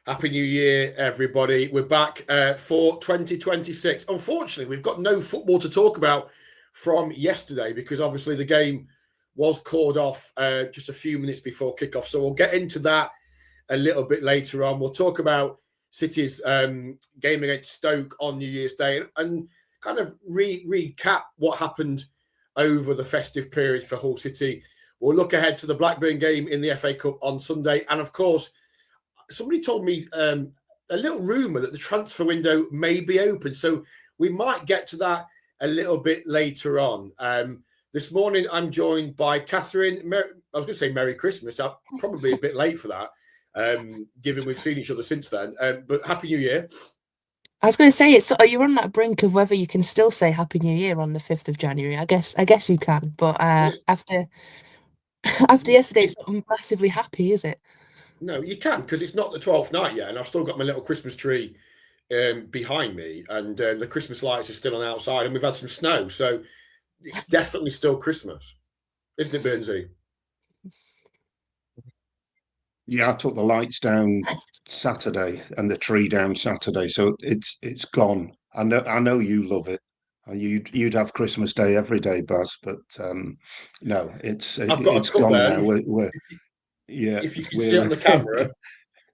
Happy New Year, everybody. We're back for 2026. Unfortunately, we've got no football to talk about from yesterday because obviously the game was called off just a few minutes before kickoff. So we'll get into that a little bit later on. We'll talk about City's game against Stoke on New Year's Day and kind of recap what happened over the festive period for Hull City. We'll look ahead to the Blackburn game in the FA Cup on Sunday. And of course, somebody told me a little rumour that the transfer window may be open. So we might get to that a little bit later on. This morning, I'm joined by Kathryn. I was going to say Merry Christmas. I'm probably a bit late for that, given we've seen each other since then. But Happy New Year. I was going to say, you're on that brink of whether you can still say Happy New Year on the 5th of January. I guess you can, but after yesterday, it's not massively happy, is it? No, you can, because it's not the 12th night yet, and I've still got my little Christmas tree behind me, and the Christmas lights are still on outside, and we've had some snow, so it's definitely still Christmas, isn't it, Burnsy? Yeah, I took the lights down Saturday and the tree down Saturday, so it's gone. I know you love it. You'd have Christmas Day every day, Baz, but no, it's gone now. Yeah, if you can see it on the camera,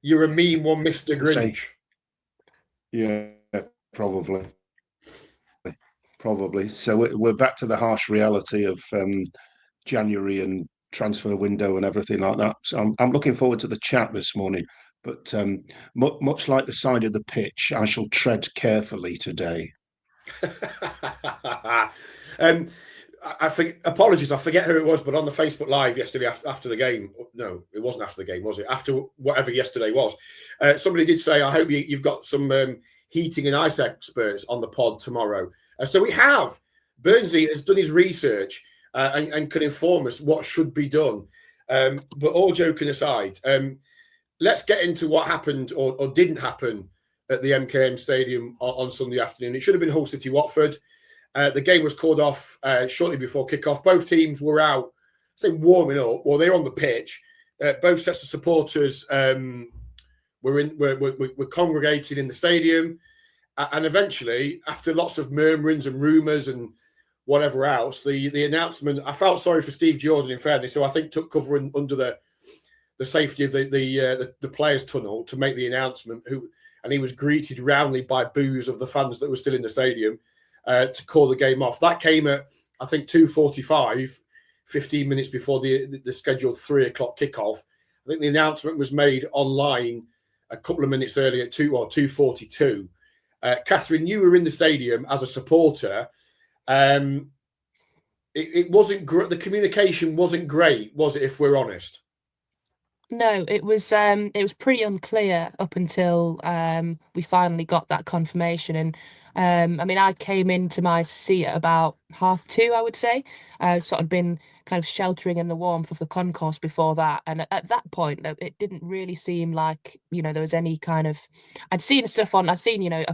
you're a mean one, Mr. Grinch. Yeah, probably. So we're back to the harsh reality of January and transfer window and everything like that. So I'm looking forward to the chat this morning. But much like the side of the pitch, I shall tread carefully today. Apologies, I forget who it was, but on the Facebook Live yesterday after the game, no, it wasn't after the game, was it? After whatever yesterday was, somebody did say, I hope you've got some heating and ice experts on the pod tomorrow. So we have. Burnsy has done his research and can inform us what should be done. But all joking aside, let's get into what happened or didn't happen at the MKM Stadium on Sunday afternoon. It should have been Hull City Watford. The game was called off shortly before kickoff. Both teams were out, warming up. Well, they were on the pitch. Both sets of supporters were congregated in the stadium. And eventually, after lots of murmurings and rumours and whatever else, the announcement, I felt sorry for Steve Jordan, in fairness, so I think took cover under the safety of the players' tunnel to make the announcement. And he was greeted roundly by boos of the fans that were still in the stadium. To call the game off. That came at, I think, 2:45, 15 minutes before the scheduled 3 o'clock kickoff. I think the announcement was made online a couple of minutes earlier at 2:42. Kathryn, you were in the stadium as a supporter. It wasn't the communication wasn't great, was it? If we're honest. No, it was pretty unclear up until we finally got that confirmation. And I came into my seat at about 2:30, I would say. Sort of been kind of sheltering in the warmth of the concourse before that. And at that point, it didn't really seem like, there was any kind of. I'd seen, a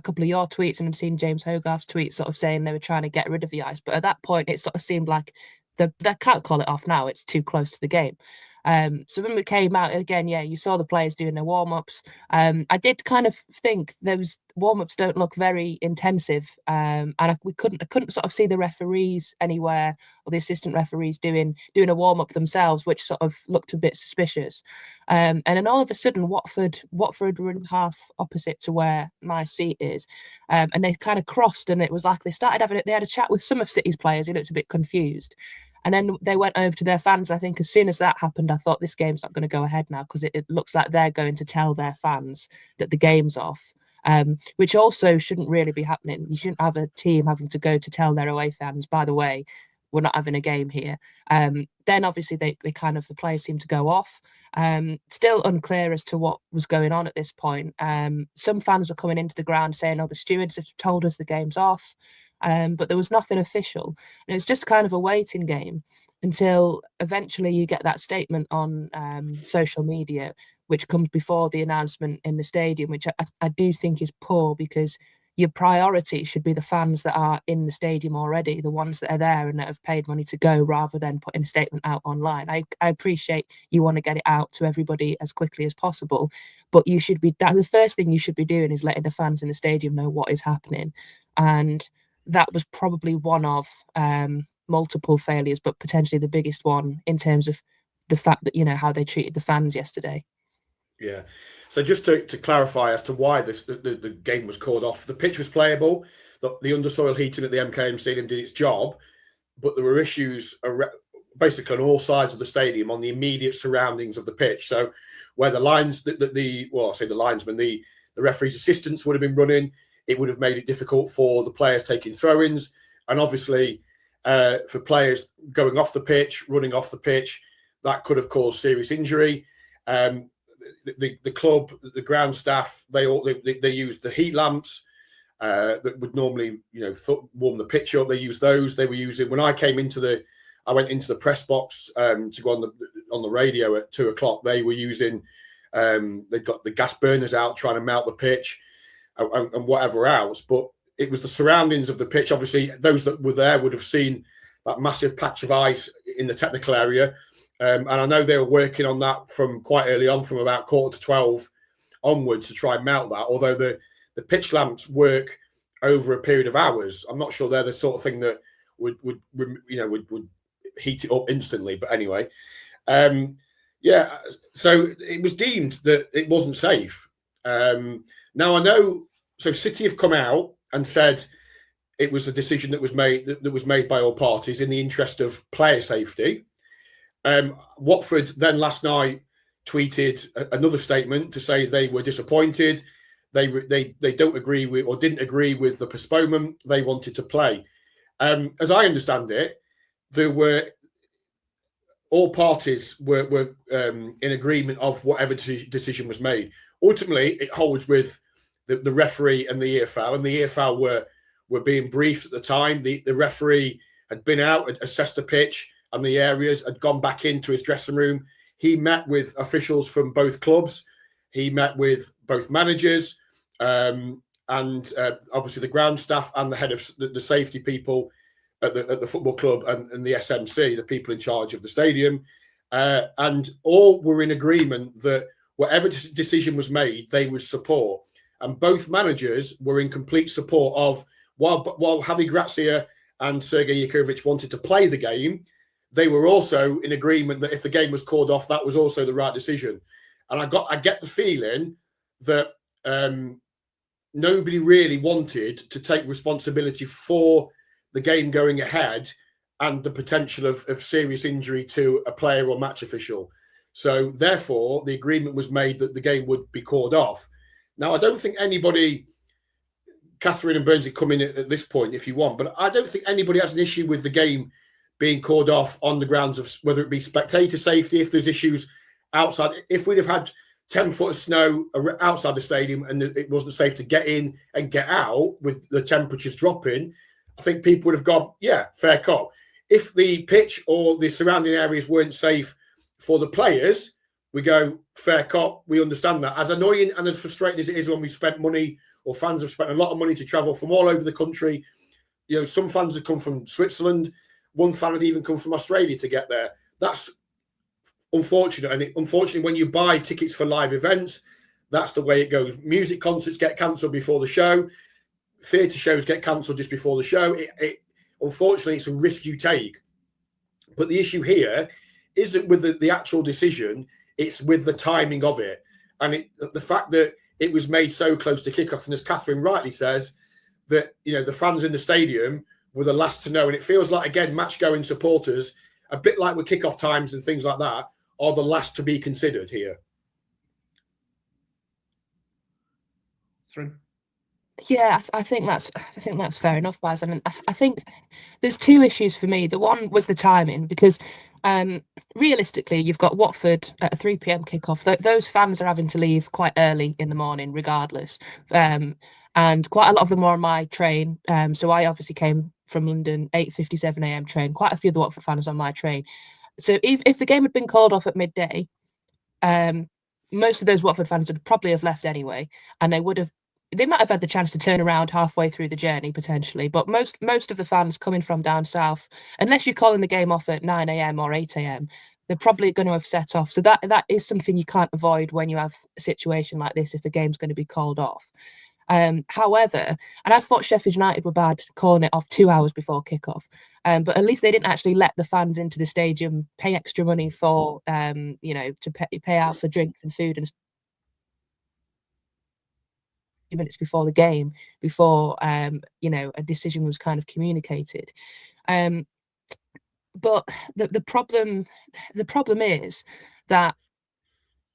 couple of your tweets, and I'd seen James Hogarth's tweets sort of saying they were trying to get rid of the ice. But at that point, it sort of seemed like they can't call it off now. It's too close to the game. So when we came out again, you saw the players doing their warm-ups. I did kind of think those warm-ups don't look very intensive, and I couldn't sort of see the referees anywhere or the assistant referees doing a warm-up themselves, which sort of looked a bit suspicious. And then all of a sudden, Watford were in half opposite to where my seat is, and they kind of crossed, and it was like they had a chat with some of City's players who looked a bit confused. And then they went over to their fans. I think as soon as that happened, I thought this game's not going to go ahead now because it looks like they're going to tell their fans that the game's off, which also shouldn't really be happening. You shouldn't have a team having to go to tell their away fans, by the way, we're not having a game here. Then obviously the players seemed to go off. Still unclear as to what was going on at this point. Some fans were coming into the ground saying, the stewards have told us the game's off. But there was nothing official. And it was just kind of a waiting game until eventually you get that statement on social media, which comes before the announcement in the stadium, which I do think is poor because your priority should be the fans that are in the stadium already, the ones that are there and that have paid money to go, rather than putting a statement out online. I appreciate you want to get it out to everybody as quickly as possible, but you should be, that's the first thing you should be doing, is letting the fans in the stadium know what is happening. And that was probably one of multiple failures, but potentially the biggest one in terms of the fact that, how they treated the fans yesterday. Yeah. So just to clarify as to why the game was called off, the pitch was playable, the undersoil heating at the MKM Stadium did its job, but there were issues basically on all sides of the stadium, on the immediate surroundings of the pitch. So where the lines, the linesmen, the referee's assistants would have been running, it would have made it difficult for the players taking throw-ins, and obviously for players going off the pitch, running off the pitch, that could have caused serious injury. The club, the ground staff, they used the heat lamps that would normally, warm the pitch up. They used those. They were using, when I went into the press box to go on the radio at 2:00. They were using, they'd got the gas burners out trying to melt the pitch and whatever else. But it was the surroundings of the pitch. Obviously, those that were there would have seen that massive patch of ice in the technical area. And I know they were working on that from quite early on, from about 11:45 onwards, to try and melt that. Although the pitch lamps work over a period of hours, I'm not sure they're the sort of thing that would heat it up instantly. But anyway, so it was deemed that it wasn't safe. Now I know, so City have come out and said it was a decision that was made by all parties in the interest of player safety. Watford then last night tweeted another statement to say they were disappointed. They don't agree with, or didn't agree with, the postponement. They wanted to play. As I understand it, all parties were in agreement of whatever decision was made. Ultimately, it holds with the referee and the EFL, and the EFL were being briefed at the time. The referee had been out, had assessed the pitch and the areas, had gone back into his dressing room. He met with officials from both clubs. He met with both managers and obviously the ground staff and the head of the safety people at the football club and the SMC, the people in charge of the stadium. And all were in agreement that whatever decision was made, they would support. And both managers were in complete support of, while Javi Gracia and Sergei Yakovich wanted to play the game, they were also in agreement that if the game was called off, that was also the right decision. And I get the feeling that nobody really wanted to take responsibility for the game going ahead and the potential of serious injury to a player or match official. So therefore, the agreement was made that the game would be called off. Now, I don't think anybody, Kathryn and Burnsy, come in at this point if you want, but I don't think anybody has an issue with the game being called off on the grounds of whether it be spectator safety, if there's issues outside. If we'd have had 10 foot of snow outside the stadium and it wasn't safe to get in and get out with the temperatures dropping, I think people would have gone, yeah, fair cop. If the pitch or the surrounding areas weren't safe for the players, we go, fair cop, we understand that. As annoying and as frustrating as it is when we've spent money, or fans have spent a lot of money to travel from all over the country. Some fans have come from Switzerland. One fan had even come from Australia to get there. That's unfortunate. And unfortunately, when you buy tickets for live events, that's the way it goes. Music concerts get cancelled before the show. Theatre shows get cancelled just before the show. Unfortunately, it's a risk you take. But the issue here isn't with the actual decision, it's with the timing of it. And the fact that it was made so close to kickoff, and as Kathryn rightly says, that the fans in the stadium were the last to know. And it feels like, again, match-going supporters, a bit like with kickoff times and things like that, are the last to be considered here. Yeah, I think that's fair enough, Baz. I mean, I think there's two issues for me. The one was the timing, because realistically, you've got Watford at a 3 p.m. kickoff. Those fans are having to leave quite early in the morning, regardless. And quite a lot of them were on my train. So I obviously came from London, 8:57 a.m. train. Quite a few of the Watford fans on my train. So if the game had been called off at midday, most of those Watford fans would probably have left anyway, and they would have they might have had the chance to turn around halfway through the journey potentially, but most of the fans coming from down south, unless you're calling the game off at 9 a.m. or 8 a.m., they're probably going to have set off. So that is something you can't avoid when you have a situation like this if the game's going to be called off. However, and I thought Sheffield United were bad calling it off 2 hours before kickoff, but at least they didn't actually let the fans into the stadium, pay extra money for, to pay out for drinks and food and minutes before the game, before a decision was kind of communicated. But the problem is that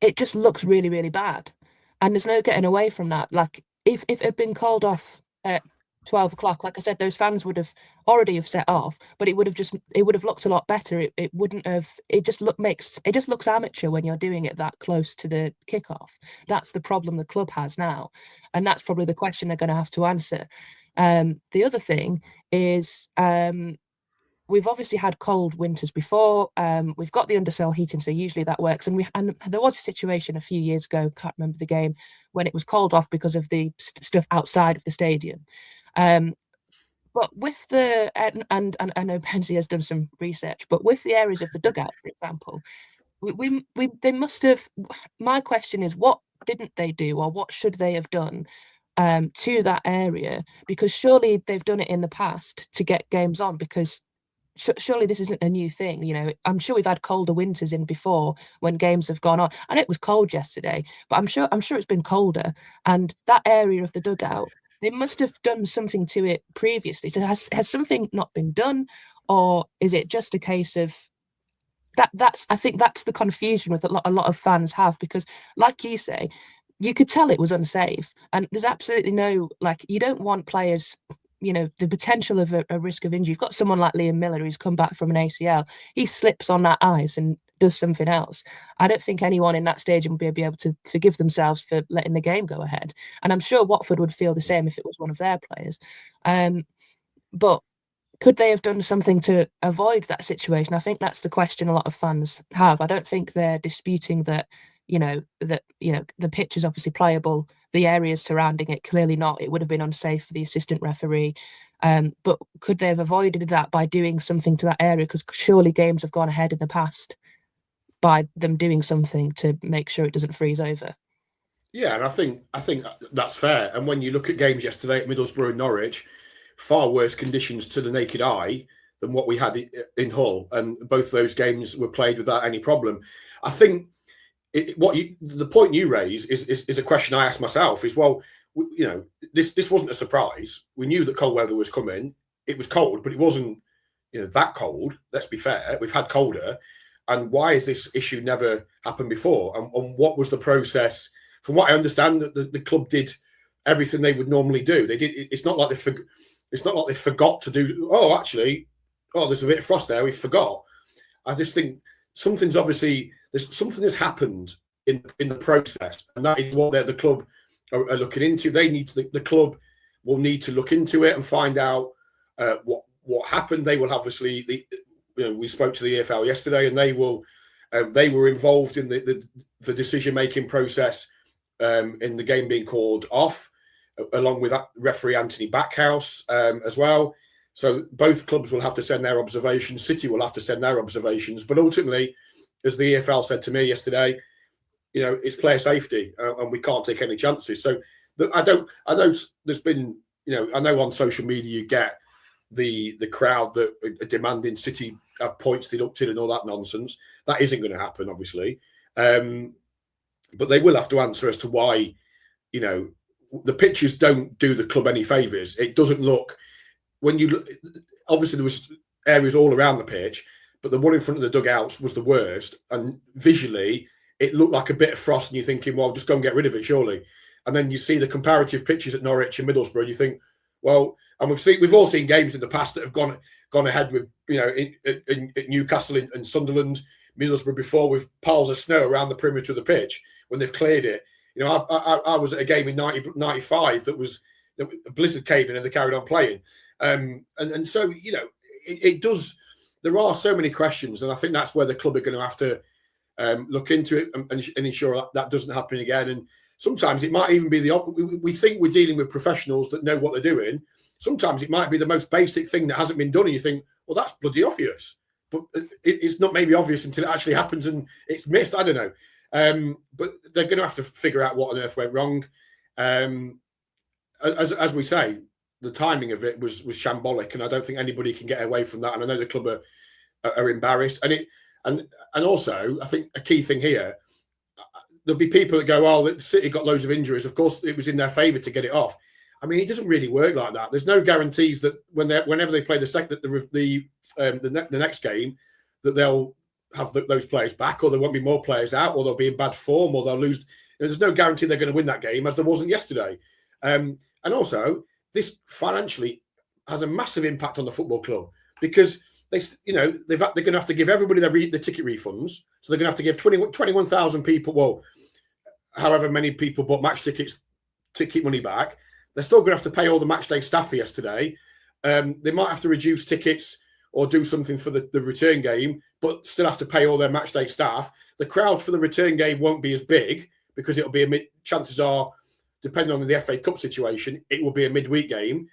it just looks really, really bad, and there's no getting away from that. Like if it had been called off at 12 o'clock, like I said, those fans would have already have set off, but it would have looked a lot better. It wouldn't have. It just looks amateur when you're doing it that close to the kickoff. That's the problem the club has now, and that's probably the question they're going to have to answer. The other thing is, we've obviously had cold winters before. We've got the undercell heating, so usually that works. And there was a situation a few years ago, can't remember the game, when it was called off because of the stuff outside of the stadium. But with and I know Burnsy has done some research, but with the areas of the dugout, for example, they must have. My question is, what didn't they do, or what should they have done to that area? Because surely they've done it in the past to get games on. Because surely this isn't a new thing. I'm sure we've had colder winters in before when games have gone on, and it was cold yesterday, but I'm sure it's been colder. And that area of the dugout, they must have done something to it previously. So has something not been done, or is it just a case of I think that's the confusion with a lot of fans have, because like you say, you could tell it was unsafe, and there's absolutely no, you don't want players, the potential of a risk of injury. You've got someone like Liam Miller who's come back from an ACL. He slips on that ice and does something else. I don't think anyone in that stadium would be able to forgive themselves for letting the game go ahead. And I'm sure Watford would feel the same if it was one of their players. But could they have done something to avoid that situation? I think that's the question a lot of fans have. I don't think they're disputing that, the pitch is obviously playable. The areas surrounding it, clearly not. It would have been unsafe for the assistant referee. But could they have avoided that by doing something to that area? Because surely games have gone ahead in the past by them doing something to make sure it doesn't freeze over. Yeah, and I think that's fair. And when you look at games yesterday at Middlesbrough and Norwich, far worse conditions to the naked eye than what we had in Hull, and both those games were played without any problem. I think the point you raise is a question I ask myself. Is, well, this wasn't a surprise. We knew that cold weather was coming. It was cold, but it wasn't that cold. Let's be fair. We've had colder, and why has this issue never happened before? And what was the process? From what I understand, the club did everything they would normally do. They did. It's not like they forgot to do. Oh, actually, there's a bit of frost there. We forgot. I just think something has happened in the process, and that is what the club are looking into. The club will need to look into it and find out what happened. They will obviously we spoke to the EFL yesterday, and they were involved in the decision making process in the game being called off, along with referee Anthony Backhouse as well. So both clubs will have to send their observations. City will have to send their observations. But ultimately, as the EFL said to me yesterday, it's player safety, and we can't take any chances. So I know there's been, I know on social media you get the crowd that are demanding City have points deducted and all that nonsense. That isn't going to happen, obviously. But they will have to answer as to why, the pitches don't do the club any favours. It doesn't look, when you look, obviously there was areas all around the pitch, but the one in front of the dugouts was the worst. And visually, it looked like a bit of frost, and you're thinking, well, just go and get rid of it, surely. And then you see the comparative pitches at Norwich and Middlesbrough, and you think, well, and we've all seen games in the past that have gone ahead with, in Newcastle and Sunderland, Middlesbrough before, with piles of snow around the perimeter of the pitch when they've cleared it. I was at a game in 95 that was a blizzard came in and they carried on playing. And so, it does. There are so many questions, and I think that's where the club are going to have to look into it and ensure that doesn't happen again. And Sometimes it might even be we think we're dealing with professionals that know what they're doing. Sometimes it might be the most basic thing that hasn't been done, and you think, well, that's bloody obvious. But it's not maybe obvious until it actually happens and it's missed. I don't know. But they're going to have to figure out what on earth went wrong. As we say, the timing of it was shambolic, and I don't think anybody can get away from that. And I know the club are embarrassed. And also, I think a key thing here, there'll be people that go, "Oh, the City got loads of injuries. Of course, it was in their favour to get it off." I mean, it doesn't really work like that. There's no guarantees that whenever they play the next game, that they'll have those players back, or there won't be more players out, or they'll be in bad form, or they'll lose. There's no guarantee they're going to win that game, as there wasn't yesterday. And also, this financially has a massive impact on the football club, because they're going to have to give everybody the ticket refunds. So they're going to have to give 21,000 people, well, however many people bought match tickets, ticket money back. They're still going to have to pay all the match day staff for yesterday. They might have to reduce tickets or do something for the return game, but still have to pay all their match day staff. The crowd for the return game won't be as big, because it'll be chances are, depending on the FA Cup situation, it will be a midweek game.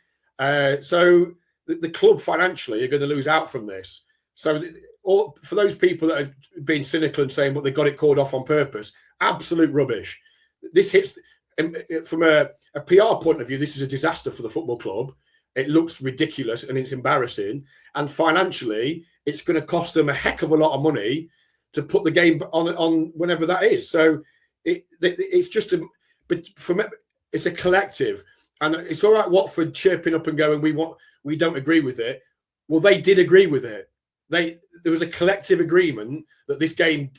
So the club financially are going to lose out from this. So for those people that are being cynical and saying, well, they got it called off on purpose, absolute rubbish. This hits, from a PR point of view, this is a disaster for the football club. It looks ridiculous and it's embarrassing. And financially, it's going to cost them a heck of a lot of money to put the game on whenever that is. So it's just it's a collective. And it's all right, Watford chirping up and going, we don't agree with it. Well, they did agree with it. There was a collective agreement that this game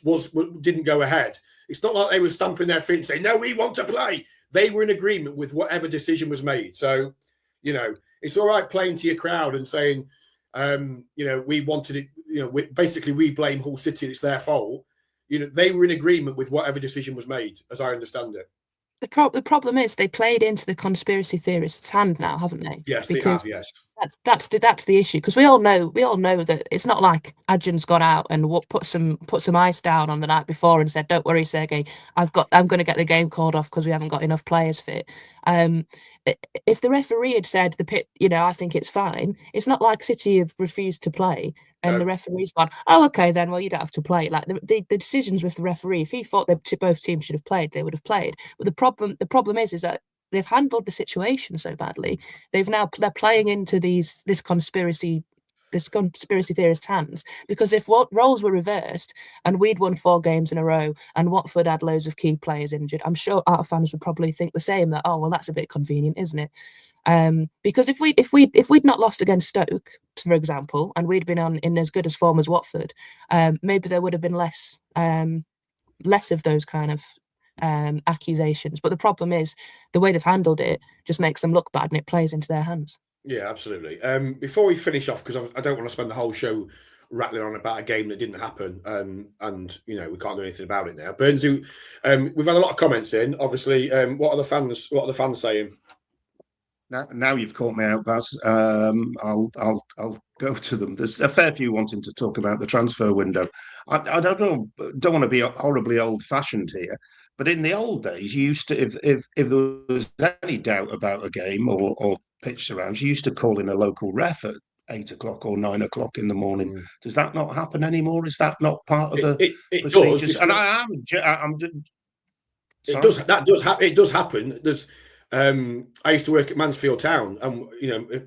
didn't go ahead. It's not like they were stamping their feet and saying, no, we want to play. They were in agreement with whatever decision was made. So, it's all right playing to your crowd and saying, we wanted it, we blame Hull City, it's their fault. They were in agreement with whatever decision was made, as I understand it. The problem is they played into the conspiracy theorists' hand now, haven't they? Yes, because they have. Yes, that's the issue. Because we all know that it's not like Adjun's got out and put some ice down on the night before and said, "Don't worry, Sergey, I'm going to get the game called off because we haven't got enough players fit." If the referee had said the pit, I think it's fine. It's not like City have refused to play. And the referee's gone, oh, okay, then, well, you don't have to play. Like the decisions with the referee, if he thought that both teams should have played, they would have played. But the problem is that they've handled the situation so badly. They're playing into this conspiracy theorist's hands. Because if roles were reversed and we'd won 4 games in a row and Watford had loads of key players injured, I'm sure our fans would probably think the same, that, oh, well, that's a bit convenient, isn't it? Because if we'd not lost against Stoke, for example, and we'd been in as good as form as Watford, maybe there would have been less of those kind of accusations. But the problem is the way they've handled it just makes them look bad, and it plays into their hands. Yeah, absolutely. Before we finish off, because I don't want to spend the whole show rattling on about a game that didn't happen, and we can't do anything about it now. Burnsy, we've had a lot of comments in. Obviously, what are the fans saying? Now you've caught me out, Baz. I'll go to them. There's a fair few wanting to talk about the transfer window. I don't want to be horribly old-fashioned here, but in the old days, you used to, if there was any doubt about a game or pitch surrounds, you used to call in a local ref at 8 o'clock or 9 o'clock in the morning. Does that not happen anymore? Is that not part of the procedures? Does. And it does happen. There's. I used to work at Mansfield Town, and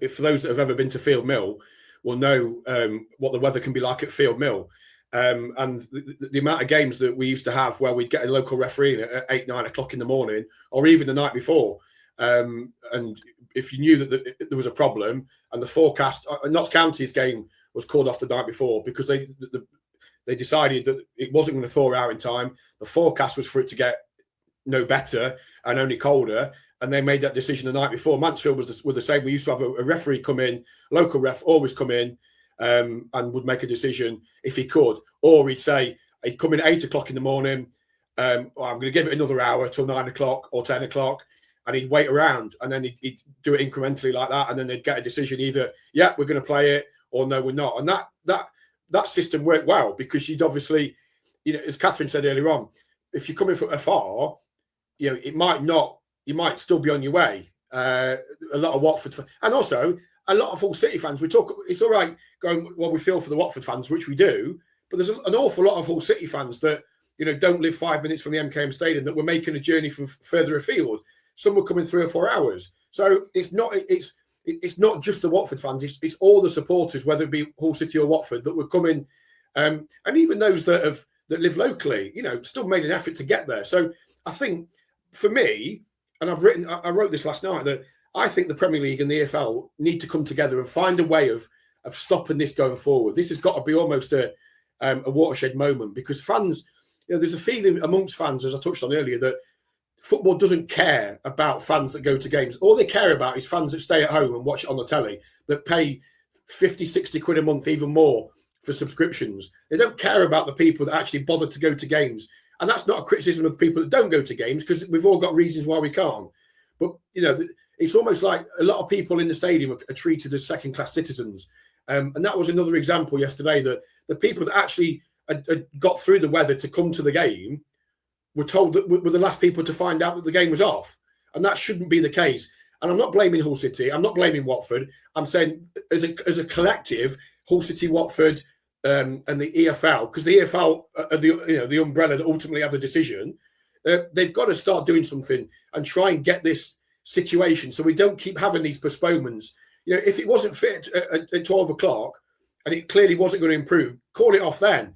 if for those that have ever been to Field Mill will know what the weather can be like at Field Mill, and the amount of games that we used to have where we'd get a local referee at 8, 9 o'clock in the morning, or even the night before, and if you knew that there was a problem, and the forecast, Notts County's game was called off the night before because they decided that it wasn't going to thaw out in time. The forecast was for it to get no better and only colder. And they made that decision the night before. Mansfield was the same. We used to have a referee come in, local ref always come in, and would make a decision if he could. Or he'd come in at 8 o'clock in the morning, I'm going to give it another hour till 9 o'clock or 10 o'clock. And he'd wait around, and then he'd do it incrementally like that. And then they'd get a decision either, yeah, we're going to play it, or no, we're not. And that system worked well, because you'd obviously, as Kathryn said earlier on, if you're coming from afar, it might not. You might still be on your way. A lot of Watford and also a lot of Hull City fans. We talk. It's all right going. Well, we feel for the Watford fans, which we do, but there's an awful lot of Hull City fans that don't live 5 minutes from the MKM Stadium that were making a journey from further afield. Some were coming 3 or 4 hours. So it's not just the Watford fans. It's all the supporters, whether it be Hull City or Watford, that were coming, and even those that live locally. Still made an effort to get there. So I think for me, and I wrote this last night, that I think the Premier League and the EFL need to come together and find a way of stopping this going forward. This has got to be almost a watershed moment, because fans, there's a feeling amongst fans, as I touched on earlier, that football doesn't care about fans that go to games. All they care about is fans that stay at home and watch it on the telly, that pay 50, 60 quid a month, even more, for subscriptions. They don't care about the people that actually bother to go to games. And that's not a criticism of the people that don't go to games, because we've all got reasons why we can't. But, it's almost like a lot of people in the stadium are treated as second-class citizens. And that was another example yesterday, that the people that actually had got through the weather to come to the game were told that were the last people to find out that the game was off. And that shouldn't be the case. And I'm not blaming Hull City. I'm not blaming Watford. I'm saying as a collective, Hull City, Watford, and the EFL, because the EFL are the umbrella that ultimately have the decision. They've got to start doing something and try and get this situation so we don't keep having these postponements. If it wasn't fit at 12 o'clock and it clearly wasn't going to improve, call it off then.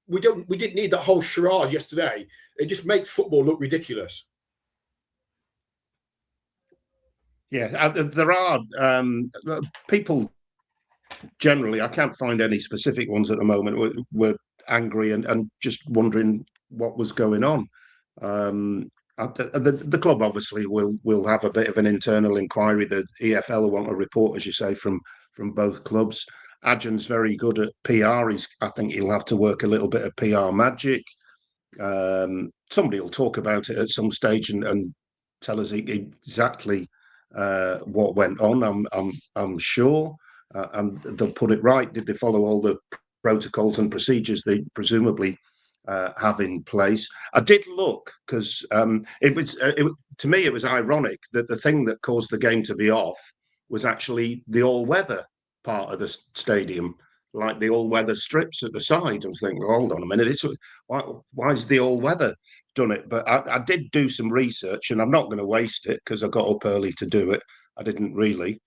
We didn't need that whole charade yesterday. It just makes football look ridiculous. Yeah, there are people generally, I can't find any specific ones at the moment, were angry and just wondering what was going on. The club obviously will have a bit of an internal inquiry. The EFL will want a report, as you say, from both clubs. Adjan's very good at PR. I think he'll have to work a little bit of PR magic. Somebody will talk about it at some stage and tell us exactly what went on. I'm sure, and they'll put it right. Did they follow all the protocols and procedures they presumably have in place? I did look, because to me it was ironic that the thing that caused the game to be off was actually the all-weather part of the stadium, like the all-weather strips at the side. I'm thinking, well, hold on a minute, why is the all-weather done it? But I did do some research, and I'm not going to waste it because I got up early to do it. I didn't really.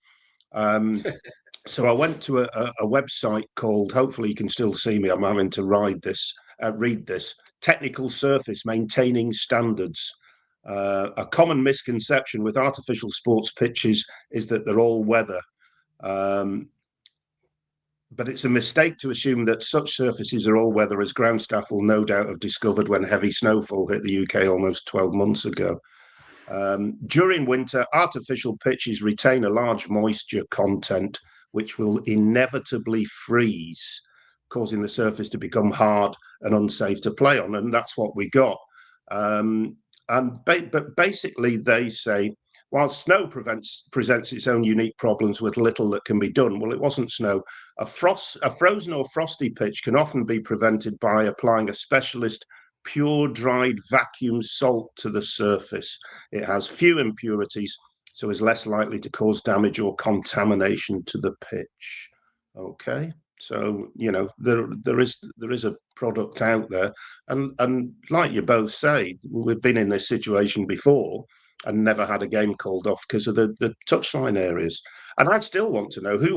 So I went to a website called, hopefully you can still see me, I'm having to read this, Technical Surface Maintaining Standards. A common misconception with artificial sports pitches is that they're all weather. But it's a mistake to assume that such surfaces are all weather, as ground staff will no doubt have discovered when heavy snowfall hit the UK almost 12 months ago. During winter, artificial pitches retain a large moisture content, which will inevitably freeze, causing the surface to become hard and unsafe to play on. And that's what we got. But basically, they say, while snow presents its own unique problems with little that can be done, well, it wasn't snow. A frozen or frosty pitch can often be prevented by applying a specialist pure dried vacuum salt to the surface. It has few impurities, so is less likely to cause damage or contamination to the pitch. Okay, so there is a product out there, and like you both say, we've been in this situation before and never had a game called off because of the touchline areas. And I still want to know who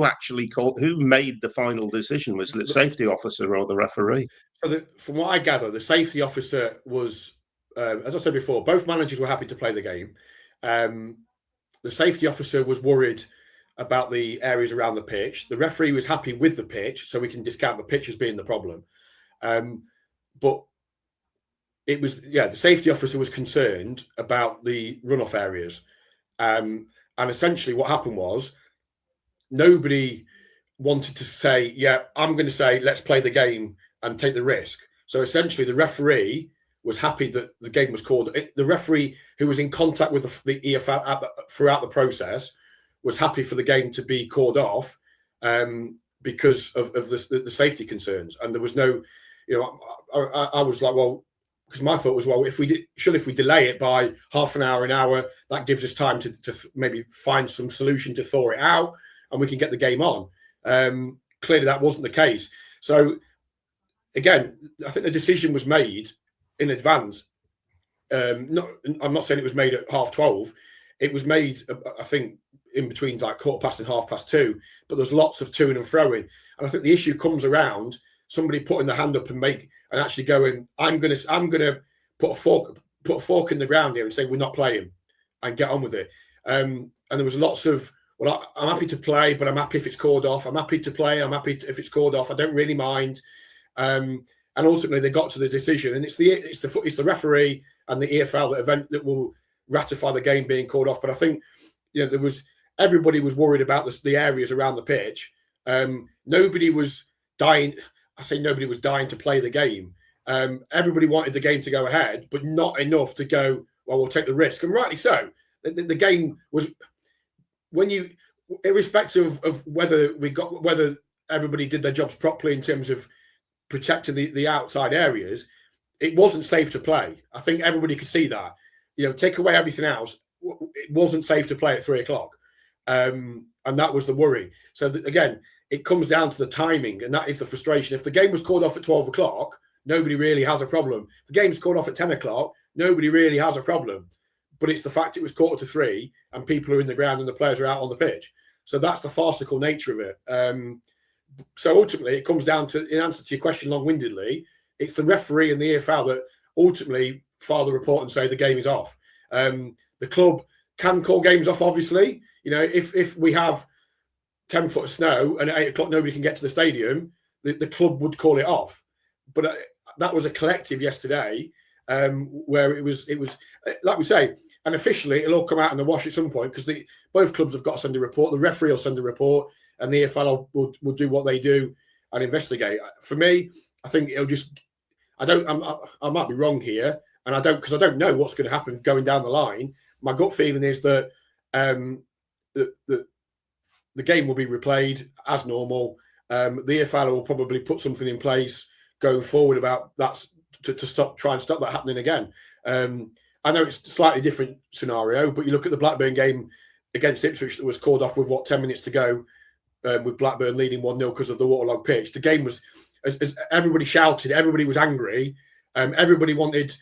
made the final decision. Was it the safety officer or the referee? So from what I gather, the safety officer was, as I said before, both managers were happy to play the game. The safety officer was worried about the areas around the pitch. The referee was happy with the pitch, so we can discount the pitch as being the problem. But it was, the safety officer was concerned about the runoff areas. And essentially what happened was nobody wanted to say, I'm going to say, let's play the game and take the risk. So essentially the referee was happy that the game was called. The referee, who was in contact with the EFL throughout the process, was happy for the game to be called off because of the safety concerns. And there was no, I was like, well, because my thought was, well, if we delay it by half an hour, that gives us time to maybe find some solution to thaw it out, and we can get the game on. Clearly, that wasn't the case. So, again, I think the decision was made in advance. I'm not saying it was made at 12:30. It was made, I think, in between like 1:15 and 2:30. But there's lots of toing and froing, and I think the issue comes around somebody putting their hand up and actually going, I'm gonna put a fork in the ground here and say we're not playing, and get on with it. And there was lots of, well, I'm happy to play, but I'm happy if it's called off. I'm happy to play. I'm happy if it's called off. I don't really mind. And ultimately, they got to the decision, and it's the referee and the EFL that will ratify the game being called off. But I think everybody was worried about the areas around the pitch. Nobody was dying. I say nobody was dying to play the game. Everybody wanted the game to go ahead, but not enough to go, well, we'll take the risk. And rightly so. The game was, irrespective of whether everybody did their jobs properly in terms of protecting the outside areas, it wasn't safe to play. I think everybody could see that. Take away everything else, it wasn't safe to play at 3:00. And that was the worry. So again, it comes down to the timing, and that is the frustration. If the game was called off at 12:00, nobody really has a problem. If the game's called off at 10:00, nobody really has a problem. But it's the fact it was 2:45 and people are in the ground and the players are out on the pitch. So that's the farcical nature of it. So ultimately, it comes down to, in answer to your question long-windedly, it's the referee and the EFL that ultimately file the report and say the game is off. The club can call games off, obviously. If we have 10 foot of snow and at 8:00 nobody can get to the stadium, the club would call it off. But that was a collective yesterday, where it was like we say, and officially it'll all come out in the wash at some point, because both clubs have got to send a report. The referee will send a report, and the EFL will do what they do and investigate. For me, I think it'll just. I might be wrong here, and because I don't know what's going to happen going down the line. My gut feeling is that the game will be replayed as normal. The EFL will probably put something in place going forward about that to try and stop that happening again. I know it's a slightly different scenario, but you look at the Blackburn game against Ipswich that was called off with 10 minutes to go, with Blackburn leading 1-0 because of the waterlogged pitch. The game was, as everybody shouted, everybody was angry. Everybody wanted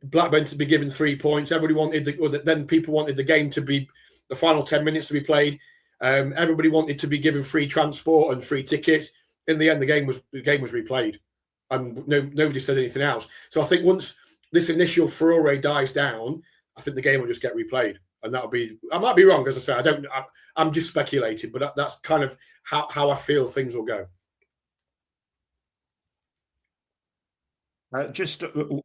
Blackburn to be given 3 points. Everybody wanted then people wanted the game to be the final 10 minutes to be played. Everybody wanted to be given free transport and free tickets. In the end, the game was replayed, and nobody said anything else. So I think once this initial furore dies down, I think the game will just get replayed, and that'll be. I might be wrong, as I say. I'm just speculating, but that's kind of how I feel things will go.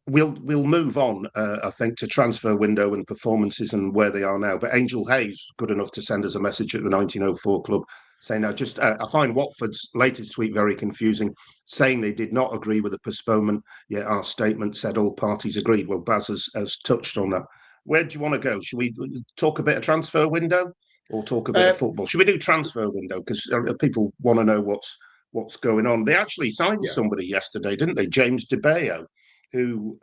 We'll move on, I think, to transfer window and performances and where they are now. But Angel Hayes good enough to send us a message at the 1904 Club saying, I find Watford's latest tweet very confusing, saying they did not agree with the postponement, yet our statement said all parties agreed. Well, Baz has touched on that. Where do you want to go? Should we talk a bit of transfer window or talk a bit of football? Should we do transfer window? Because people want to know what's going on. They actually signed somebody yesterday, didn't they? James DeBeo, who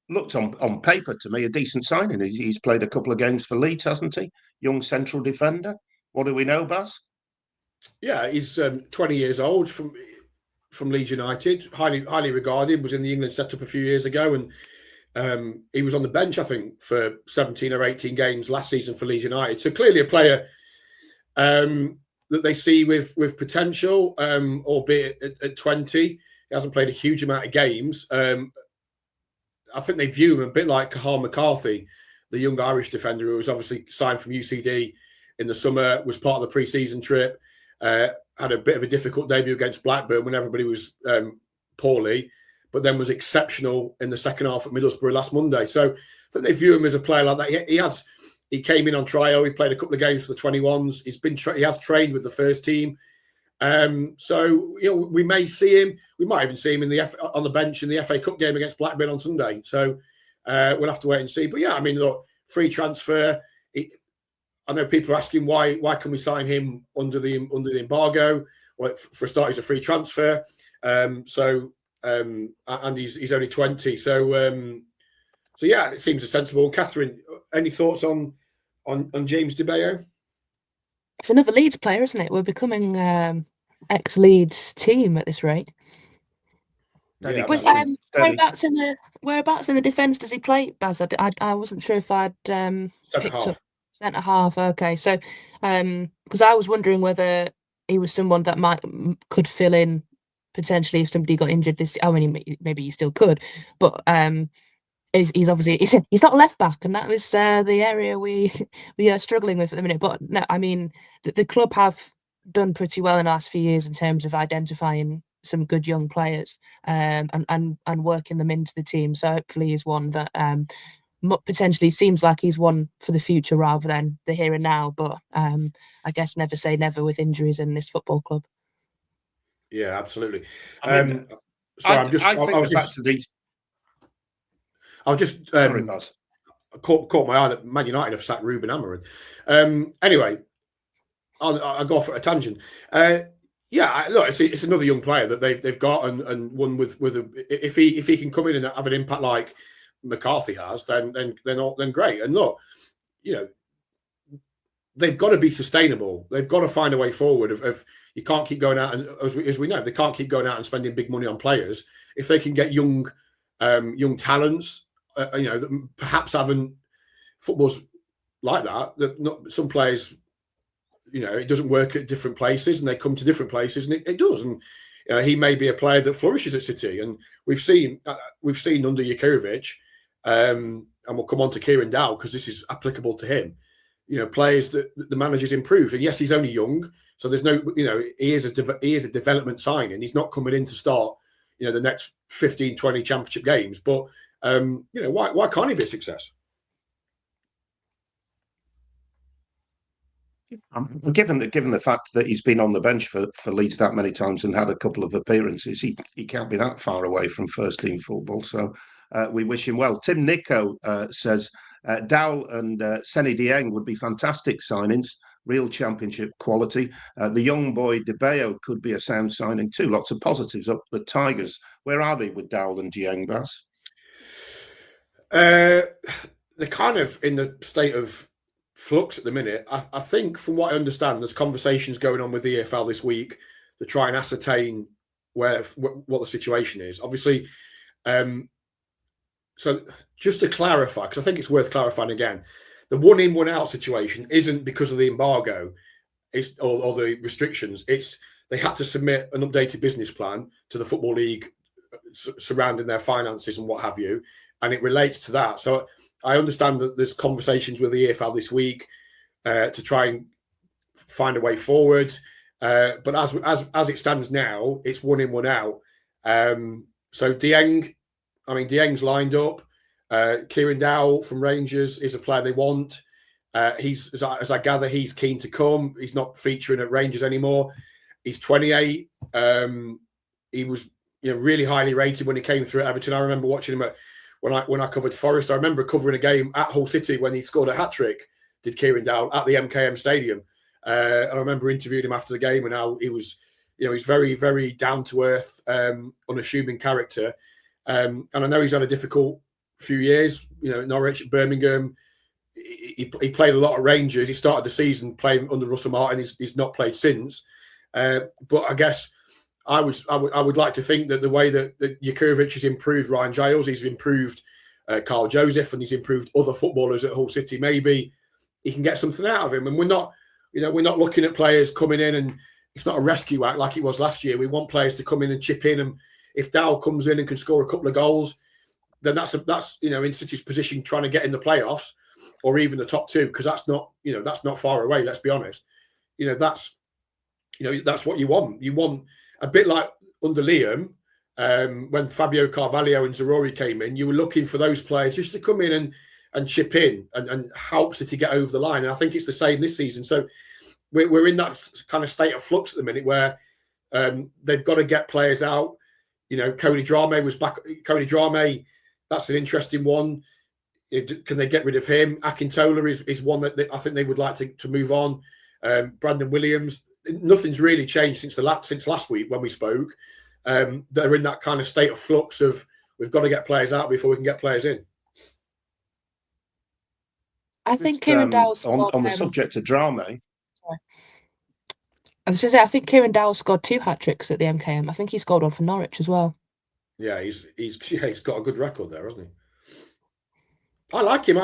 looked on paper to me a decent signing. He's played a couple of games for Leeds, hasn't he? Young central defender. What do we know, Baz? Yeah, he's 20 years old from Leeds United, highly regarded, was in the England setup a few years ago, and he was on the bench, I think, for 17 or 18 games last season for Leeds United. So clearly a player that they see with potential, albeit at 20. He hasn't played a huge amount of games. I think they view him a bit like Cathal McCarthy, the young Irish defender who was obviously signed from UCD in the summer, was part of the pre-season trip, had a bit of a difficult debut against Blackburn when everybody was poorly, but then was exceptional in the second half at Middlesbrough last Monday. So I think they view him as a player like that. He came in on trial. He played a couple of games for the 21s. He has trained with the first team. So we may see him. We might even see him on the bench in the FA Cup game against Blackburn on Sunday. So we'll have to wait and see. But yeah, I mean, look, free transfer. I know people are asking why can we sign him under the embargo? Well, for a start, he's a free transfer. So and he's only 20. So yeah, it seems a sensible. Kathryn, any thoughts on James DeBeo? It's another Leeds player, isn't it? We're becoming ex-Leeds team at this rate. Yeah, Whereabouts in the defence does he play, Baz? I wasn't sure if I'd picked up centre half. Okay, so because I was wondering whether he was someone that could fill in potentially if somebody got injured this. I mean, maybe he still could, but he's obviously he's not left back, and that was the area we are struggling with at the minute. But no, I mean the club have done pretty well in the last few years in terms of identifying some good young players and working them into the team. So hopefully he's one that potentially seems like he's one for the future rather than the here and now. But I guess never say never with injuries in this football club. Yeah, absolutely. I was just caught my eye that Man United have sacked Ruben Amorim. Anyway, I'll go off at a tangent. Look, it's another young player that they've got and one with if he can come in and have an impact like McCarthy has, then great. And look, they've got to be sustainable. They've got to find a way forward. Of you can't keep going out and as we know, they can't keep going out and spending big money on players. If they can get young talents, that perhaps haven't football's like that. That some players. It doesn't work at different places and they come to different places and it does. And he may be a player that flourishes at City. And we've seen under Jakurovic, and we'll come on to Kieran Dowell because this is applicable to him, players that the manager's improved. And yes, he's only young. So there's no, he is a development signing. He's not coming in to start, the next 15, 20 championship games. But, why can't he be a success? Given the fact that he's been on the bench for Leeds that many times and had a couple of appearances, he can't be that far away from first team football. So we wish him well. Tim Nico says Dowell and Seny Dieng would be fantastic signings, real championship quality. The young boy DeBeo could be a sound signing too. Lots of positives up the Tigers. Where are they with Dowell and Dieng, Baz? They're kind of in the state of flux at the minute. I think, from what I understand, there's conversations going on with the EFL this week to try and ascertain what the situation is. Obviously, so just to clarify, because I think it's worth clarifying again, the one in, one out situation isn't because of the embargo, or the restrictions. It's they had to submit an updated business plan to the Football League surrounding their finances and what have you, and it relates to that. So I understand that there's conversations with the EFL this week to try and find a way forward. But as it stands now, it's one in, one out. So Dieng's lined up. Kieran Dowell from Rangers is a player they want. He's, as I gather, he's keen to come. He's not featuring at Rangers anymore. He's 28. He was really highly rated when he came through at Everton. I remember watching him when I covered Forest. I remember covering a game at Hull City when he scored a hat-trick, did Kieran Dowell, at the MKM Stadium. And I remember interviewing him after the game and how he was, he's very, very down-to-earth, unassuming character. And I know he's had a difficult few years, Norwich, Birmingham. He played a lot at Rangers. He started the season playing under Russell Martin. He's not played since. But I guess I would like to think that the way that Jakurovic has improved Ryan Giles, he's improved Carl Joseph, and he's improved other footballers at Hull City. Maybe he can get something out of him. And we're not looking at players coming in and it's not a rescue act like it was last year. We want players to come in and chip in. And if Dowell comes in and can score a couple of goals, then that's in City's position trying to get in the playoffs or even the top two, because that's not far away. Let's be honest. That's what you want. You want a bit like under Liam, when Fabio Carvalho and Zarori came in, you were looking for those players just to come in and chip in and help City get over the line. And I think it's the same this season. So we're in that kind of state of flux at the minute where they've got to get players out. Cody Drame was back. Cody Drame, that's an interesting one. Can they get rid of him? Akintola is one that I think they would like to move on. Brandon Williams, nothing's really changed since last week when we spoke. that are in that kind of state of flux of we've got to get players out before we can get players in. I think Kieran Dowell on the subject of drama. Sorry. I was just saying, I think Kieran Dowell scored 2 hat-tricks at the MKM. I think he scored one for Norwich as well. Yeah, he's got a good record there, hasn't he? I like him.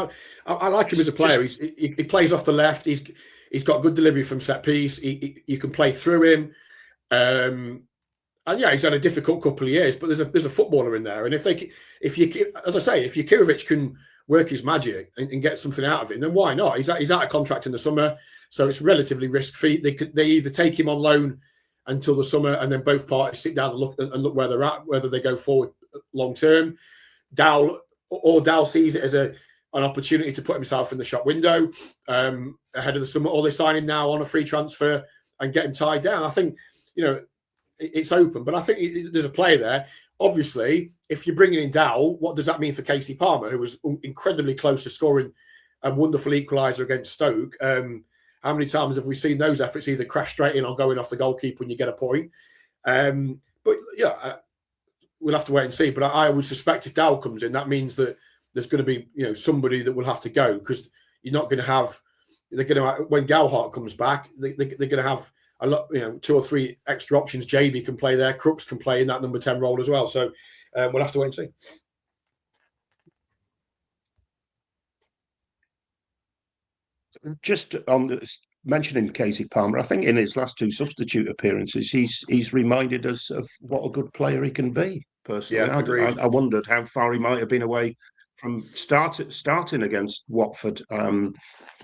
I like him as a player. He plays off the left. He's got good delivery from set piece. You can play through him. And yeah, he's had a difficult couple of years, but there's a footballer in there. And as I say, if Jakirovic can work his magic and get something out of it, then why not? He's out of contract in the summer, so it's relatively risk-free. They either take him on loan until the summer, and then both parties sit down and look where they're at, whether they go forward long term. Dowell sees it as an opportunity to put himself in the shop window ahead of the summer, or they sign him now on a free transfer and get him tied down. I think it's open, but I think there's a player there. Obviously, if you're bringing in Dowell, what does that mean for Casey Palmer, who was incredibly close to scoring a wonderful equaliser against Stoke? How many times have we seen those efforts either crash straight in or going off the goalkeeper when you get a point? But yeah, we'll have to wait and see. But I would suspect if Dowell comes in, that means that there's going to be somebody that will have to go, because you're not going to have. They're going to, when Gowhart comes back, they're going to have a lot, 2 or 3 extra options. JB can play there. Crooks can play in that number 10 role as well. So we'll have to wait and see. Just on mentioning Casey Palmer, I think in his last 2 substitute appearances, he's reminded us of what a good player he can be. Personally, yeah, I wondered how far he might have been away from starting against Watford.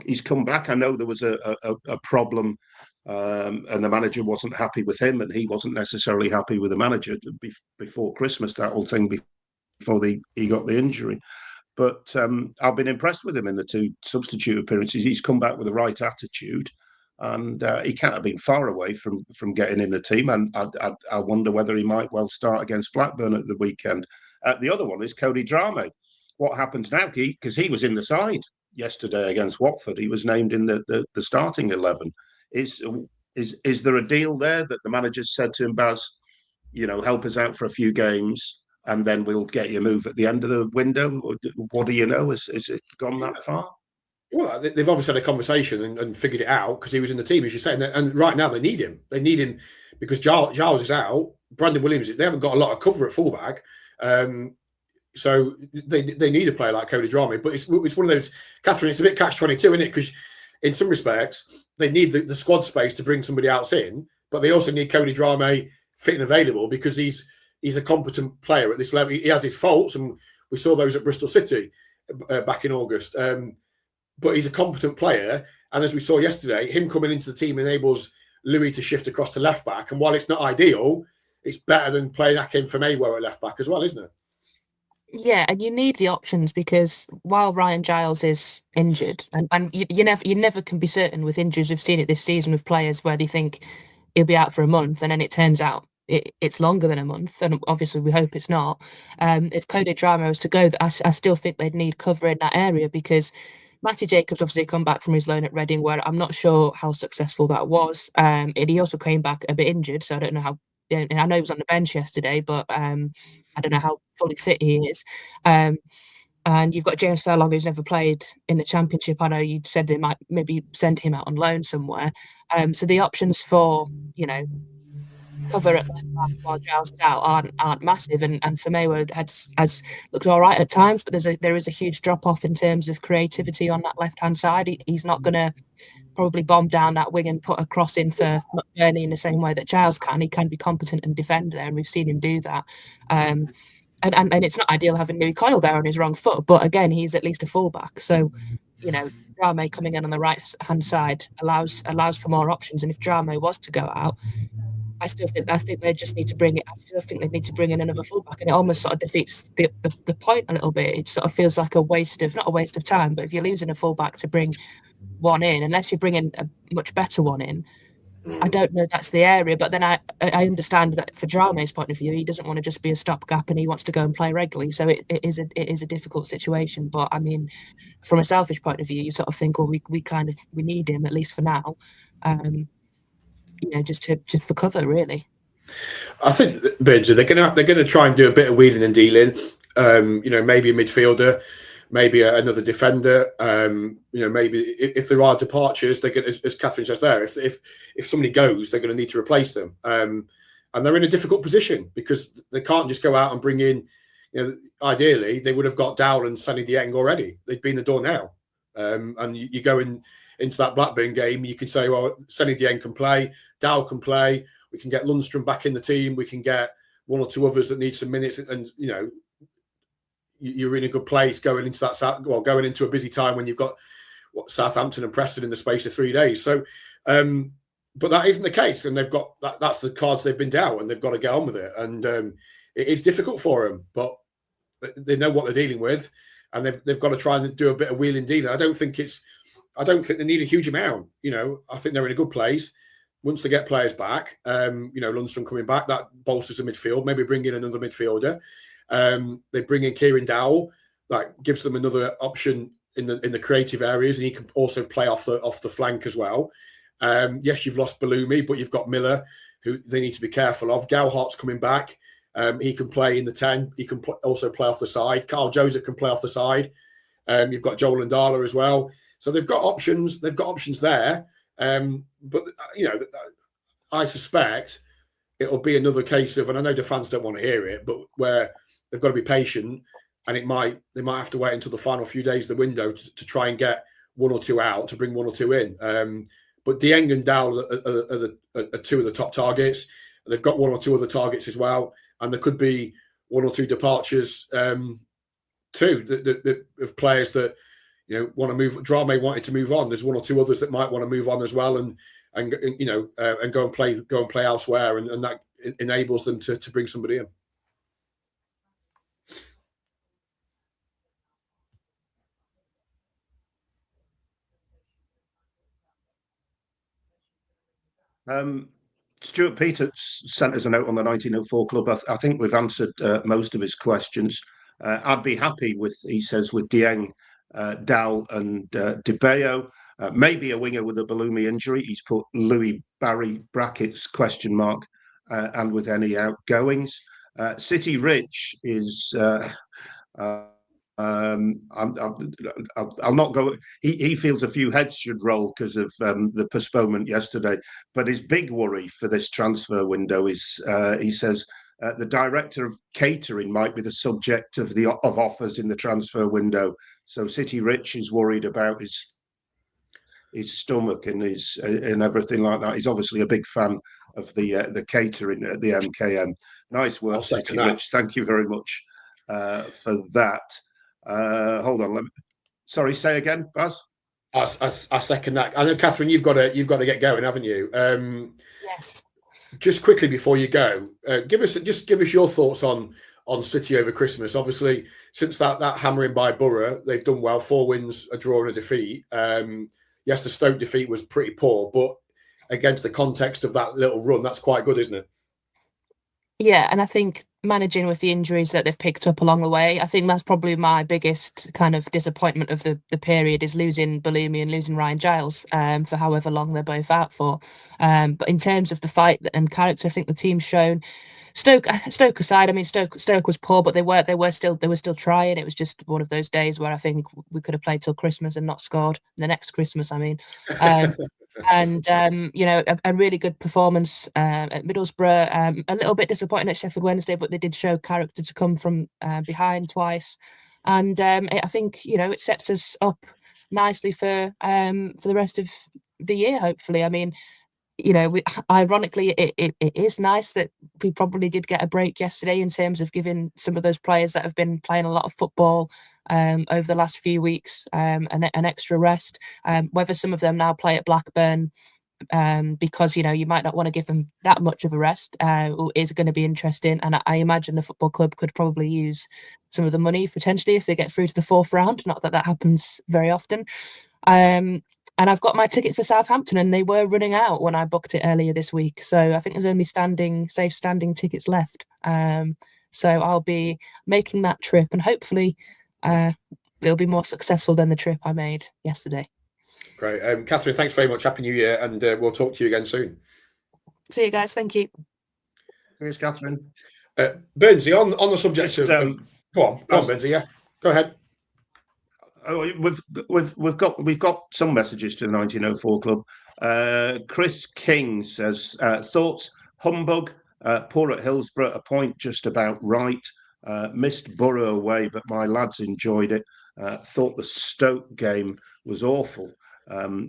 He's come back. I know there was a problem, and the manager wasn't happy with him, and he wasn't necessarily happy with the manager before Christmas. That whole thing before he got the injury. But I've been impressed with him in the 2 substitute appearances. He's come back with the right attitude, and he can't have been far away from getting in the team. And I wonder whether he might well start against Blackburn at the weekend. The other one is Cody Drameh. What happens now? Because he was in the side yesterday against Watford. He was named in the starting 11. Is there a deal there that the manager said to him, Baz, help us out for a few games, and then we'll get you a move at the end of the window? What do you know? Has it gone that far? Well, they've obviously had a conversation and figured it out, because he was in the team, as you say. And right now they need him. They need him because Giles is out. Brandon Williams, they haven't got a lot of cover at fullback. So they need a player like Cody Drameh. But it's one of those, Kathryn, it's a bit catch-22, isn't it? Because in some respects, they need the squad space to bring somebody else in, but they also need Cody Drameh fit and available, because he's a competent player at this level. He has his faults, and we saw those at Bristol City back in August. But he's a competent player, and as we saw yesterday, him coming into the team enables Louis to shift across to left back. And while it's not ideal, it's better than playing Akin Famewo at left back as well, isn't it? Yeah, and you need the options, because while Ryan Giles is injured, and you never can be certain with injuries. We've seen it this season with players where they think he'll be out for a month, and then it turns out it's longer than a month, and obviously we hope it's not. If Cody Drameh was to go, I still think they'd need cover in that area, because Matty Jacobs obviously come back from his loan at Reading, where I'm not sure how successful that was. And he also came back a bit injured, so I don't know how. And I know he was on the bench yesterday, but I don't know how fully fit he is. And you've got James Furlong, who's never played in the Championship. I know you said they might maybe send him out on loan somewhere. So the options for cover at left back while Giles is out aren't massive, and Famewo has looked all right at times, but there is a huge drop off in terms of creativity on that left hand side. He's not going to probably bomb down that wing and put a cross in for McBurney in the same way that Giles can. He can be competent and defend there, and we've seen him do that. And it's not ideal having Louis Coyle there on his wrong foot, but again, he's at least a fullback. So, Drameh coming in on the right hand side allows for more options. And if Drameh was to go out, I think they just need to bring it. I still think they need to bring in another fullback, and it almost sort of defeats the point a little bit. It sort of feels like not a waste of time, but if you're losing a fullback to bring one in, unless you bring in a much better one in, I don't know if that's the area. But then I understand that for Drameh's point of view, he doesn't want to just be a stopgap, and he wants to go and play regularly. So it is a difficult situation. But I mean, from a selfish point of view, you sort of think, well, we need him at least for now. Just for cover, really. I think Burnsy, they're gonna try and do a bit of wheeling and dealing. Maybe a midfielder, maybe another defender. Maybe if there are departures, they're going, as Kathryn says there, if somebody goes, they're going to need to replace them. And they're in a difficult position because they can't just go out and bring in. Ideally, they would have got Dowell and Sonny Dieng already. They'd be in the door now. And you go into that Blackburn game, you can say, well, Sonny Dieng can play, Dowell can play. We can get Lundstrom back in the team. We can get one or two others that need some minutes, and you're in a good place going into going into a busy time when you've got Southampton and Preston in the space of 3 days. So, but that isn't the case, and they've got that's the cards they've been dealt, and they've got to get on with it. And it is difficult for them, but they know what they're dealing with, and they've got to try and do a bit of wheeling dealing. I don't think they need a huge amount. I think they're in a good place. Once they get players back, Lundstrom coming back, that bolsters the midfield. Maybe bring in another midfielder. They bring in Kieran Dowell. That gives them another option in the creative areas, and he can also play off the flank as well. Yes, you've lost Bellumi, but you've got Miller, who they need to be careful of. Gowhart's coming back. He can play in the 10. He can also play off the side. Carl Joseph can play off the side. You've got Joel Ndala as well. So they've got options. They've got options there. But I suspect it'll be another case of, and I know the fans don't want to hear it, but where they've got to be patient, and they might have to wait until the final few days of the window to try and get one or two out, to bring one or two in. But Dieng and Dowell are two of the top targets. They've got one or two other targets as well, and there could be one or two departures too of players that want to move. Drame wanted to move on. There's one or two others that might want to move on as well, and go and play elsewhere, and that enables them to bring somebody in. Stuart Peters sent us a note on the 1904 Club. I think we've answered most of his questions. I'd be happy with, he says, with Dieng, Dowell and De Bayo. Maybe a winger with a Bellumi injury. He's put Louis Barry brackets ? And with any outgoings. City Rich is I'll not go. He feels a few heads should roll because of the postponement yesterday. But his big worry for this transfer window is, he says, the director of catering might be the subject of offers in the transfer window. So City Rich is worried about his stomach and everything like that. He's obviously a big fan of the catering at the MKM. Nice work, City Rich. Thank you very much for that. Hold on. Sorry, say again, Baz. I second that. I know, Kathryn, you've got to get going, haven't you? Yes. Just quickly before you go, give us your thoughts on City over Christmas. Obviously, since that hammering by Borough, they've done well. 4 wins, a draw, and a defeat. Yes, the Stoke defeat was pretty poor, but against the context of that little run, that's quite good, isn't it? Yeah, and I think managing with the injuries that they've picked up along the way, I think that's probably my biggest kind of disappointment of the period, is losing Bellumi and losing Ryan Giles for however long they're both out for. But in terms of the fight and character, I think the team's shown. Stoke aside, I mean, Stoke was poor, but they were still trying. It was just one of those days where I think we could have played till Christmas and not scored the next Christmas. I mean, and a really good performance at Middlesbrough. A little bit disappointing at Sheffield Wednesday, but they did show character to come from behind twice, and I think it sets us up nicely for the rest of the year. Hopefully, I mean, ironically, it is nice that we probably did get a break yesterday in terms of giving some of those players that have been playing a lot of football over the last few weeks an extra rest. Whether some of them now play at Blackburn because you might not want to give them that much of a rest is going to be interesting. And I imagine the football club could probably use some of the money potentially if they get through to the 4th round. Not that happens very often. And I've got my ticket for Southampton, and they were running out when I booked it earlier this week. So I think there's only safe standing tickets left. So I'll be making that trip, and hopefully it'll be more successful than the trip I made yesterday. Great. Kathryn, thanks very much. Happy New Year, and we'll talk to you again soon. See you guys. Thank you. Here's Kathryn. Burnsy, on the subject of go on, Burnsy. Yeah, go ahead. We've got some messages to the 1904 Club. Chris King says thoughts: humbug, poor at Hillsborough, a point just about right. Missed Borough away, but my lads enjoyed it. Thought the Stoke game was awful.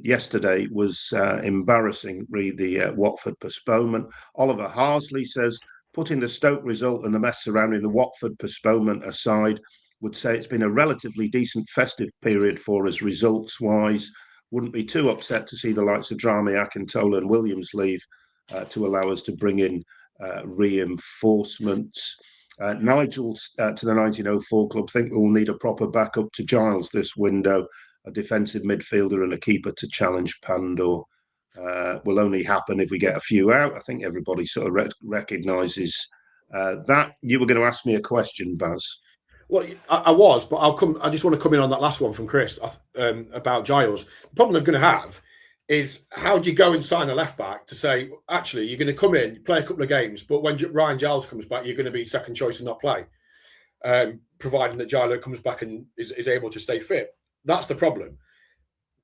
Yesterday was embarrassing. Read the Watford postponement. Oliver Harsley says, putting the Stoke result and the mess surrounding the Watford postponement aside, would say it's been a relatively decent festive period for us results-wise. Wouldn't be too upset to see the likes of Drami, Akintola and Williams leave to allow us to bring in reinforcements. Nigel to the 1904 Club, think we'll need a proper backup to Giles this window, a defensive midfielder and a keeper to challenge Pandor. Will only happen if we get a few out. I think everybody sort of recognises that. You were going to ask me a question, Baz. Well, I was, but I just want to come in on that last one from Chris about Giles. The problem they're going to have is how do you go and sign a left back to say, actually, you're going to come in, play a couple of games, but when Ryan Giles comes back, you're going to be second choice and not play, providing that Giles comes back and is able to stay fit. That's the problem.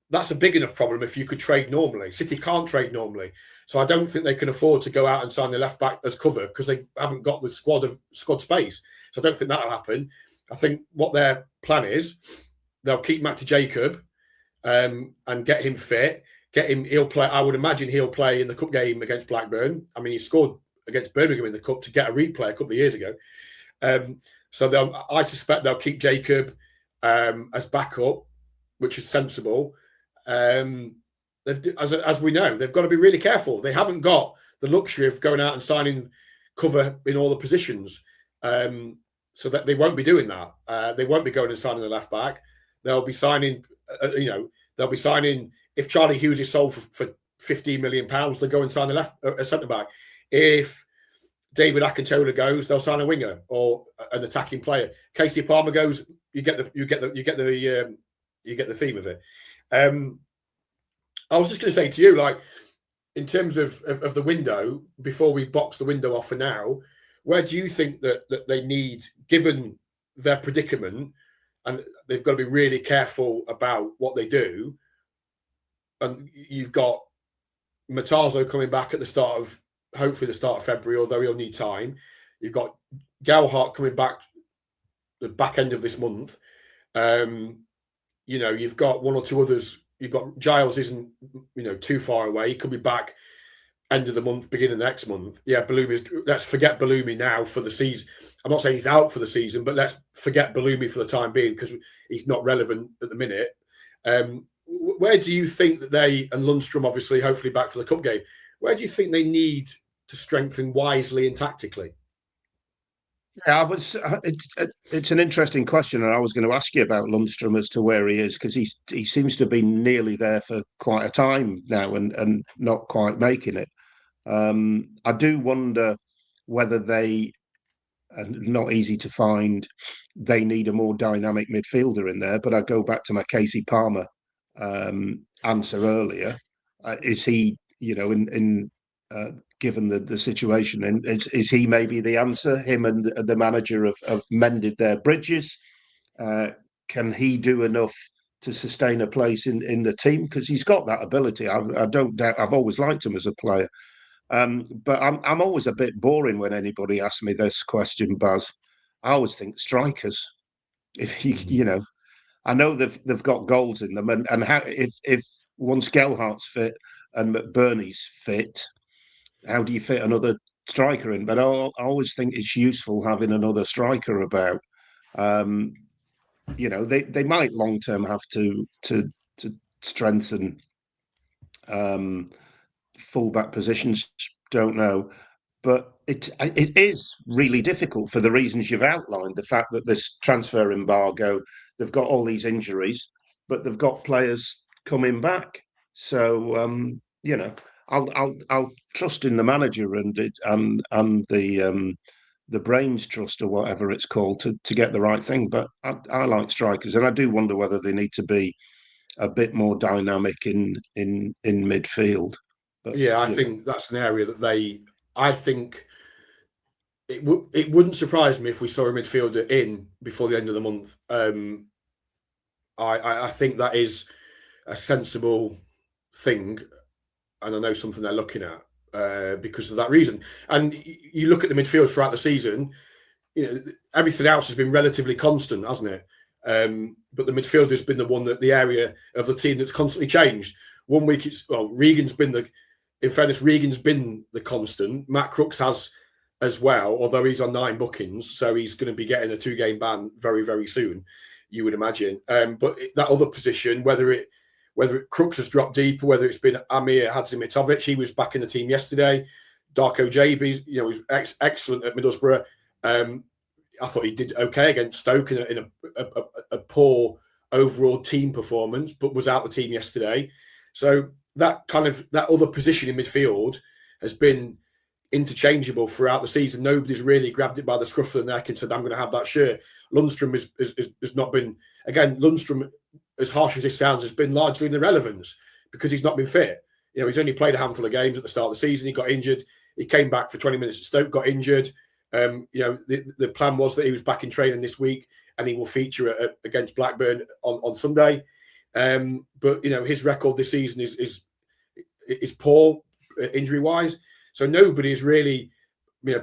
That's a big enough problem if you could trade normally. City can't trade normally. So I don't think they can afford to go out and sign the left back as cover because they haven't got the squad space. So I don't think that'll happen. I think what their plan is, they'll keep Matty Jacob and get him fit. He'll play. I would imagine he'll play in the cup game against Blackburn. I mean, he scored against Birmingham in the cup to get a replay a couple of years ago. So I suspect they'll keep Jacob as backup, which is sensible. As we know, they've got to be really careful. They haven't got the luxury of going out and signing cover in all the positions. So that they won't be doing that. They won't be going and signing the left back. They'll be signing, they'll be signing, if Charlie Hughes is sold for £15 million, they'll go and sign a centre back. If David Akintola goes, they'll sign a winger or an attacking player. Casey Palmer goes, you get the theme of it. I was just going to say to you, like, in terms of the window, before we box the window off for now, where do you think that they need, given their predicament, and they've got to be really careful about what they do? And you've got Matazo coming back at hopefully the start of February, although he'll need time. You've got Gelhardt coming back the back end of this month. You've got one or two others. You've got Giles isn't, too far away. He could be back end of the month, beginning of next month. Yeah, let's forget Bellumi now for the season. I'm not saying he's out for the season, but let's forget Bellumi for the time being because he's not relevant at the minute. Where do you think that they, and Lundstrom obviously hopefully back for the cup game, where do you think they need to strengthen wisely and tactically? Yeah, it's an interesting question, and I was going to ask you about Lundstrom as to where he is, because he seems to be nearly there for quite a time now and not quite making it. I do wonder whether they, and not easy to find, they need a more dynamic midfielder in there. But I go back to my Casey Palmer answer earlier. Is he, given the situation, and is he maybe the answer? Him and the manager have mended their bridges. Can he do enough to sustain a place in the team? Because he's got that ability. I don't doubt. I've always liked him as a player. But I'm always a bit boring when anybody asks me this question, Baz. I always think strikers. If I know they've got goals in them, and how if once Gelhardt's fit and McBurney's fit, how do you fit another striker in? But I always think it's useful having another striker about. They might long term have to strengthen fullback positions. Don't know, but it is really difficult for the reasons you've outlined. The fact that this transfer embargo, they've got all these injuries, but they've got players coming back. So I'll trust in the manager and the brains trust or whatever it's called to get the right thing. But I like strikers, and I do wonder whether they need to be a bit more dynamic in midfield. But, yeah, I think that's an area that I think it wouldn't surprise me if we saw a midfielder in before the end of the month. I think that is a sensible thing, and I know something they're looking at because of that reason. And you look at the midfield throughout the season, everything else has been relatively constant, hasn't it? But the midfield has been the area of the team that's constantly changed. 1 week Regan's been in fairness, Regan's been the constant. Matt Crooks has as well, although he's on 9 bookings, so he's going to be getting a 2-game ban very, very soon, you would imagine. But that other position, whether Crooks has dropped deeper, whether it's been Amir Hadzimitovic, he was back in the team yesterday. Darko JB, he was excellent at Middlesbrough. I thought he did okay against Stoke in a poor overall team performance, but was out the team yesterday. So that other position in midfield has been interchangeable throughout the season. Nobody's really grabbed it by the scruff of the neck and said, I'm going to have that shirt. Lundstrom has not been, again, Lundstrom, as harsh as this sounds, has been largely in irrelevance because he's not been fit. He's only played a handful of games at the start of the season. He got injured. He came back for 20 minutes at Stoke, got injured. The plan was that he was back in training this week and he will feature against Blackburn on Sunday. But his record this season is poor injury wise. So nobody has really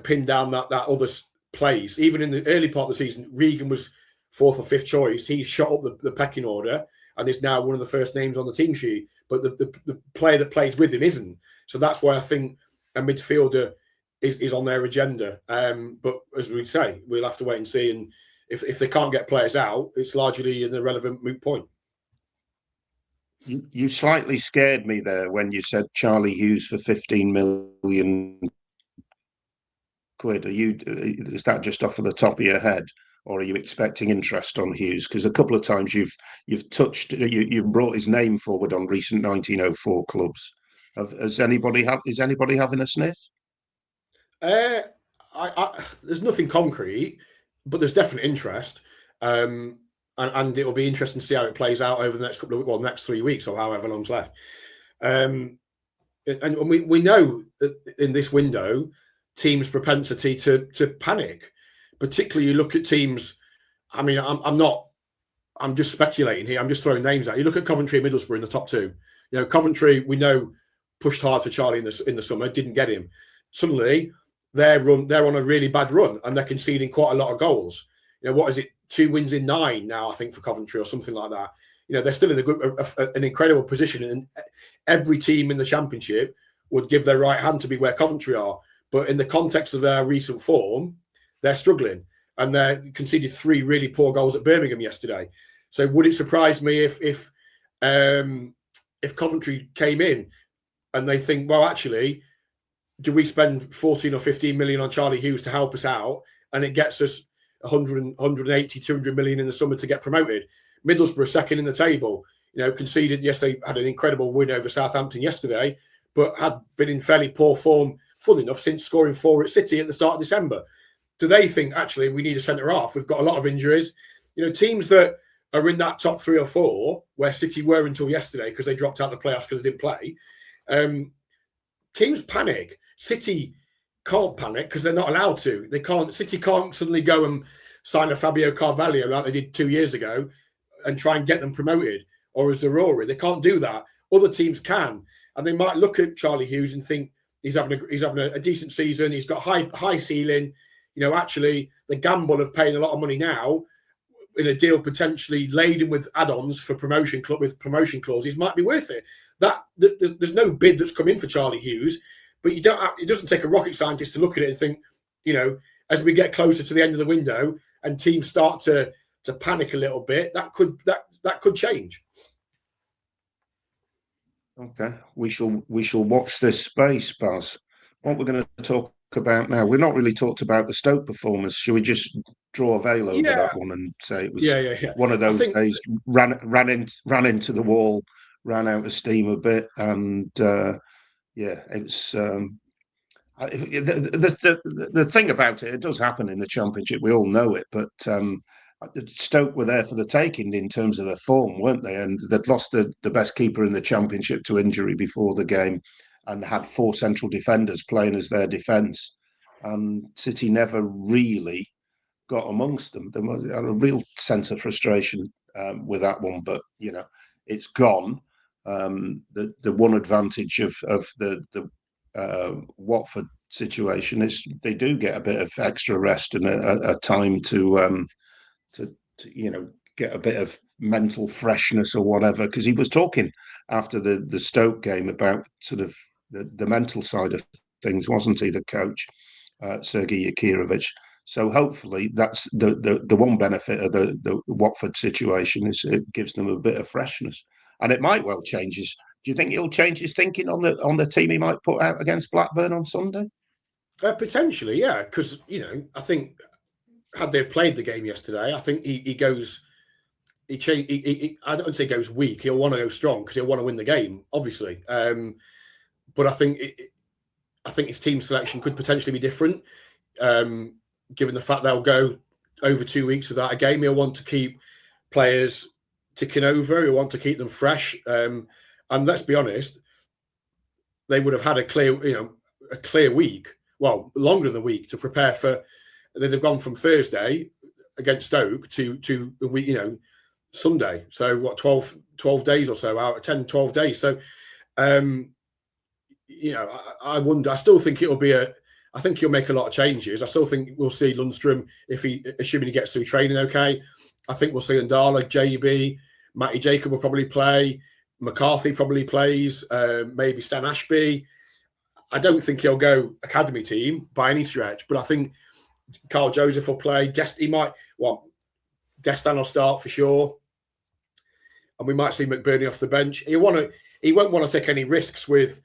pinned down that other place. Even in the early part of the season, Regan was 4th or 5th choice. He's shot up the pecking order and is now one of the first names on the team sheet. But the player that plays with him isn't. So that's why I think a midfielder is on their agenda. But as we say, we'll have to wait and see. And if they can't get players out, it's largely an irrelevant moot point. You slightly scared me there when you said Charlie Hughes for 15 million quid. Is that just off of the top of your head, or are you expecting interest on Hughes? Because a couple of times you've brought his name forward on recent 1904 clubs. Is anybody having a sniff? There's nothing concrete, but there's definite interest. And it'll be interesting to see how it plays out over the next 3 weeks or however long's left. And we know that in this window, teams' propensity to panic, particularly you look at teams. I mean, I'm just speculating here. I'm just throwing names out. You look at Coventry and Middlesbrough in the top 2. Coventry, we know, pushed hard for Charlie in the summer, didn't get him. Suddenly, they're on a really bad run and they're conceding quite a lot of goals. What is it? 2 wins in 9 now, I think, for Coventry or something like that. They're still in an incredible position, and every team in the Championship would give their right hand to be where Coventry are. But in the context of their recent form, they're struggling, and they conceded 3 really poor goals at Birmingham yesterday. So would it surprise me if Coventry came in and they think, well, actually, do we spend 14 or 15 million on Charlie Hughes to help us out, and it gets us 180, 200 million in the summer to get promoted? Middlesbrough second in the table, conceded. Yes, they had an incredible win over Southampton yesterday, but had been in fairly poor form, full enough, since scoring 4 at City at the start of December. Do they think, actually, we need a centre-half? We've got a lot of injuries. Teams that are in that top 3 or 4, where City were until yesterday because they dropped out the playoffs because they didn't play, teams panic. City can't panic because they're not allowed to. City can't suddenly go and sign a Fabio Carvalho like they did 2 years ago and try and get them promoted, or a Zarori. They can't do that. Other teams can, and they might look at Charlie Hughes and think he's having a decent season. He's got high ceiling. Actually, the gamble of paying a lot of money now in a deal potentially laden with add-ons for promotion with promotion clauses might be worth it. There's no bid that's come in for Charlie Hughes. But it doesn't take a rocket scientist to look at it and think, as we get closer to the end of the window and teams start to panic a little bit, that could change. Okay, we shall watch this space, Baz. What we're going to talk about now, we've not really talked about the Stoke performance. Should we just draw a veil over that one and say it was one of those days? Ran into the wall, ran out of steam a bit, and. It's the thing about it. It does happen in the Championship. We all know it, but Stoke were there for the taking in terms of their form, weren't they? And they'd lost the best keeper in the Championship to injury before the game, and had 4 central defenders playing as their defence. and City never really got amongst them. There was a real sense of frustration with that one, but it's gone. The one advantage of the Watford situation is they do get a bit of extra rest and a time to get a bit of mental freshness or whatever, because he was talking after the Stoke game about sort of the mental side of things, wasn't he, the coach, Sergei Yakirovich? So hopefully that's the one benefit of the Watford situation is it gives them a bit of freshness, and it might well change his. Do you think he'll change his thinking on the team he might put out against Blackburn on Sunday? Potentially, yeah, because I think had they've played the game yesterday, I think he goes. I don't say goes weak. He'll want to go strong because he'll want to win the game, obviously. But I think his team selection could potentially be different, given the fact they'll go over 2 weeks without a game. He'll want to keep players ticking over. He'll want to keep them fresh. And let's be honest, they would have had a clear week, well, longer than a week to prepare for. They'd have gone from Thursday against Stoke to the week, Sunday. So what, 12 days or so out, 10, 12 days. So, I wonder, I still think I think he'll make a lot of changes. I still think we'll see Lundstram, assuming he gets through training okay. I think we'll see Ndala, JB, Matty Jacob will probably play. McCarthy probably plays, maybe Stan Ashby. I don't think he'll go academy team by any stretch, but I think Carl Joseph will play. Destan will start for sure. And we might see McBurney off the bench. He won't want to take any risks with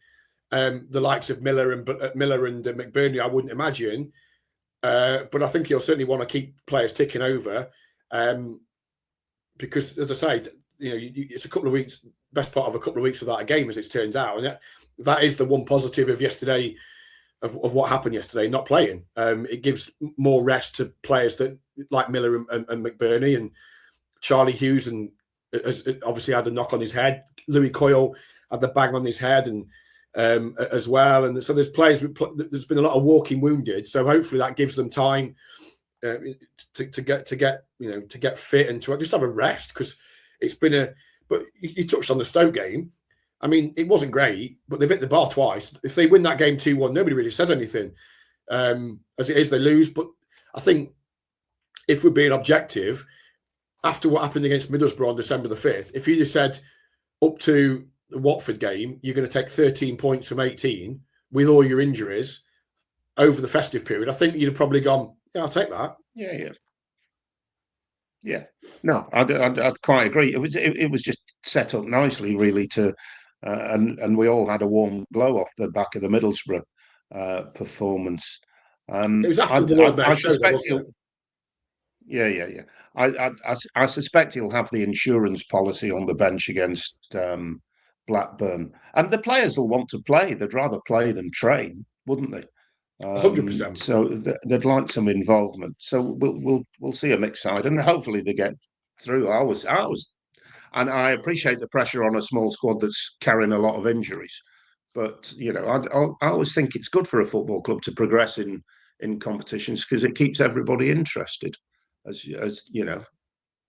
the likes of Miller and McBurney, I wouldn't imagine. But I think he'll certainly want to keep players ticking over. Because, as I say, it's a couple of weeks, best part of a couple of weeks without a game, as it's turned out. And that is the one positive of yesterday, of what happened yesterday, not playing. It gives more rest to players that like Miller and McBurney, and Charlie Hughes, and obviously had the knock on his head. Louis Coyle had the bang on his head, and as well. And so there's players. There's been a lot of walking wounded. So hopefully that gives them time to get fit and to just have a rest, because it's been But you touched on the Stoke game. I mean, it wasn't great, but they've hit the bar twice. If they win that game 2-1, nobody really says anything. As it is, they lose. But I think if we're being objective, after what happened against Middlesbrough on December the 5th, if you just said up to the Watford game, you're going to take 13 points from 18 with all your injuries over the festive period, I think you'd have probably gone, yeah, I'll take that. Yeah. No, I'd quite agree. It was just set up nicely, really, to and we all had a warm glow off the back of the Middlesbrough performance. It was after the Lord Mayor show, wasn't it? Yeah. I suspect he'll have the insurance policy on the bench against Blackburn, and the players will want to play. They'd rather play than train, wouldn't they? 100%. So they'd like some involvement. So we'll see a mixed side, and hopefully they get through. And I appreciate the pressure on a small squad that's carrying a lot of injuries. But I always think it's good for a football club to progress in competitions, because it keeps everybody interested. As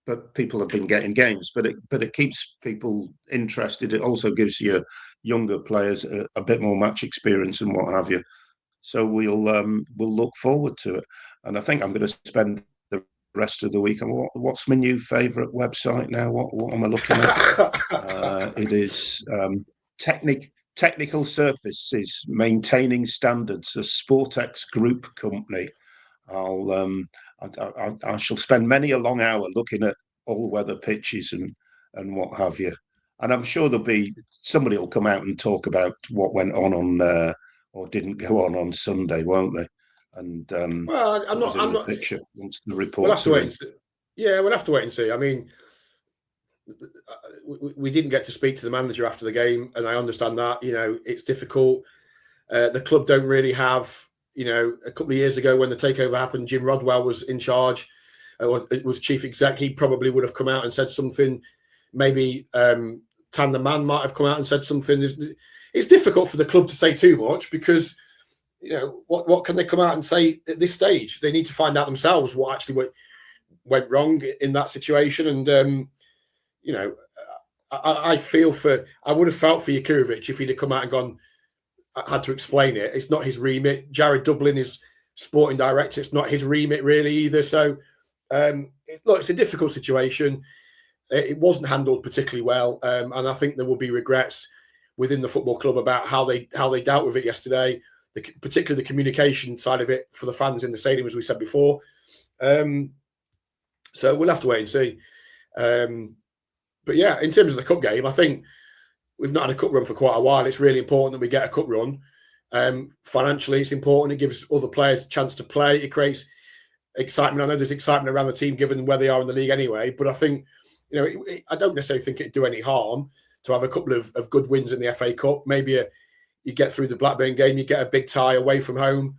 but people have been getting games, but it keeps people interested. It also gives your younger players a bit more match experience and what have you. So we'll look forward to it. And I think I'm going to spend the rest of the week on what's my new favourite website now. What am I looking at? It is Technical Surfaces Maintaining Standards, a Sportex Group company. I shall spend many a long hour looking at all weather pitches and what have you. And I'm sure somebody will come out and talk about what went on or didn't go on Sunday, won't they? And well, I'm not picture once the report. We'll have to wait and see. Yeah, we'll have to wait and see. I mean, we didn't get to speak to the manager after the game, and I understand that. It's difficult. The club don't really have. A couple of years ago when the takeover happened, Jim Rodwell was in charge, or it was chief exec. He probably would have come out and said something. Maybe Tan the Man might have come out and said something. It's difficult for the club to say too much, because what can they come out and say at this stage? They need to find out themselves what actually went wrong in that situation. And I would have felt for Jakurovic if he'd have come out and gone, had to explain it. It's not his remit. Jared Dublin is sporting director. It's not his remit really either. So it's a difficult situation. It wasn't handled particularly well, and I think there will be regrets within the football club about how they dealt with it yesterday, particularly the communication side of it for the fans in the stadium, as we said before. So we'll have to wait and see. But yeah, in terms of the cup game, I think we've not had a cup run for quite a while. It's really important that we get a cup run. Financially, it's important. It gives other players a chance to play. It creates excitement. I know there's excitement around the team given where they are in the league anyway. But I think, I don't necessarily think it'd do any harm to have a couple of good wins in the FA Cup. Maybe you get through the Blackburn game, you get a big tie away from home,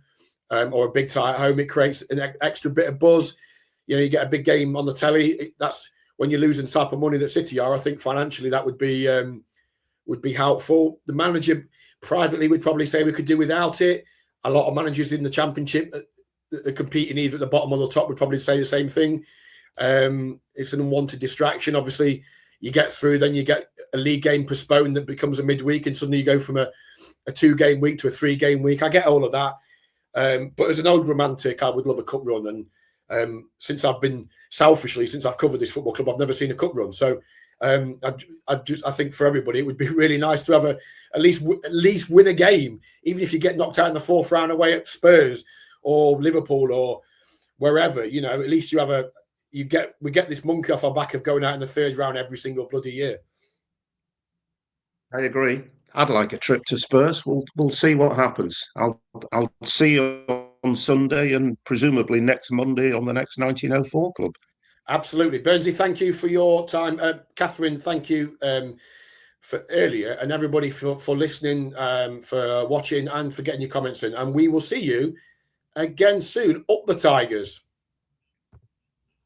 or a big tie at home. It creates an extra bit of buzz. You get a big game on the telly. That's when you're losing the type of money that City are. I think financially that would be helpful. The manager privately would probably say we could do without it. A lot of managers in the Championship that are competing either at the bottom or the top would probably say the same thing. It's an unwanted distraction. Obviously, you get through, then you get a league game postponed that becomes a midweek, and suddenly you go from a 2-game week to a 3-game week. I get all of that. But as an old romantic, I would love a cup run. And since I've covered this football club, I've never seen a cup run. So I think for everybody, it would be really nice to have at least win a game, even if you get knocked out in the 4th round away at Spurs or Liverpool or wherever. At least we get this monkey off our back of going out in the 3rd round every single bloody year. I agree. I'd like a trip to Spurs. We'll see what happens. I'll see you on Sunday and presumably next Monday on the next 1904 Club. Absolutely. Burnsy, thank you for your time. Kathryn, thank you for earlier, and everybody for listening, for watching, and for getting your comments in. And we will see you again soon. Up the Tigers.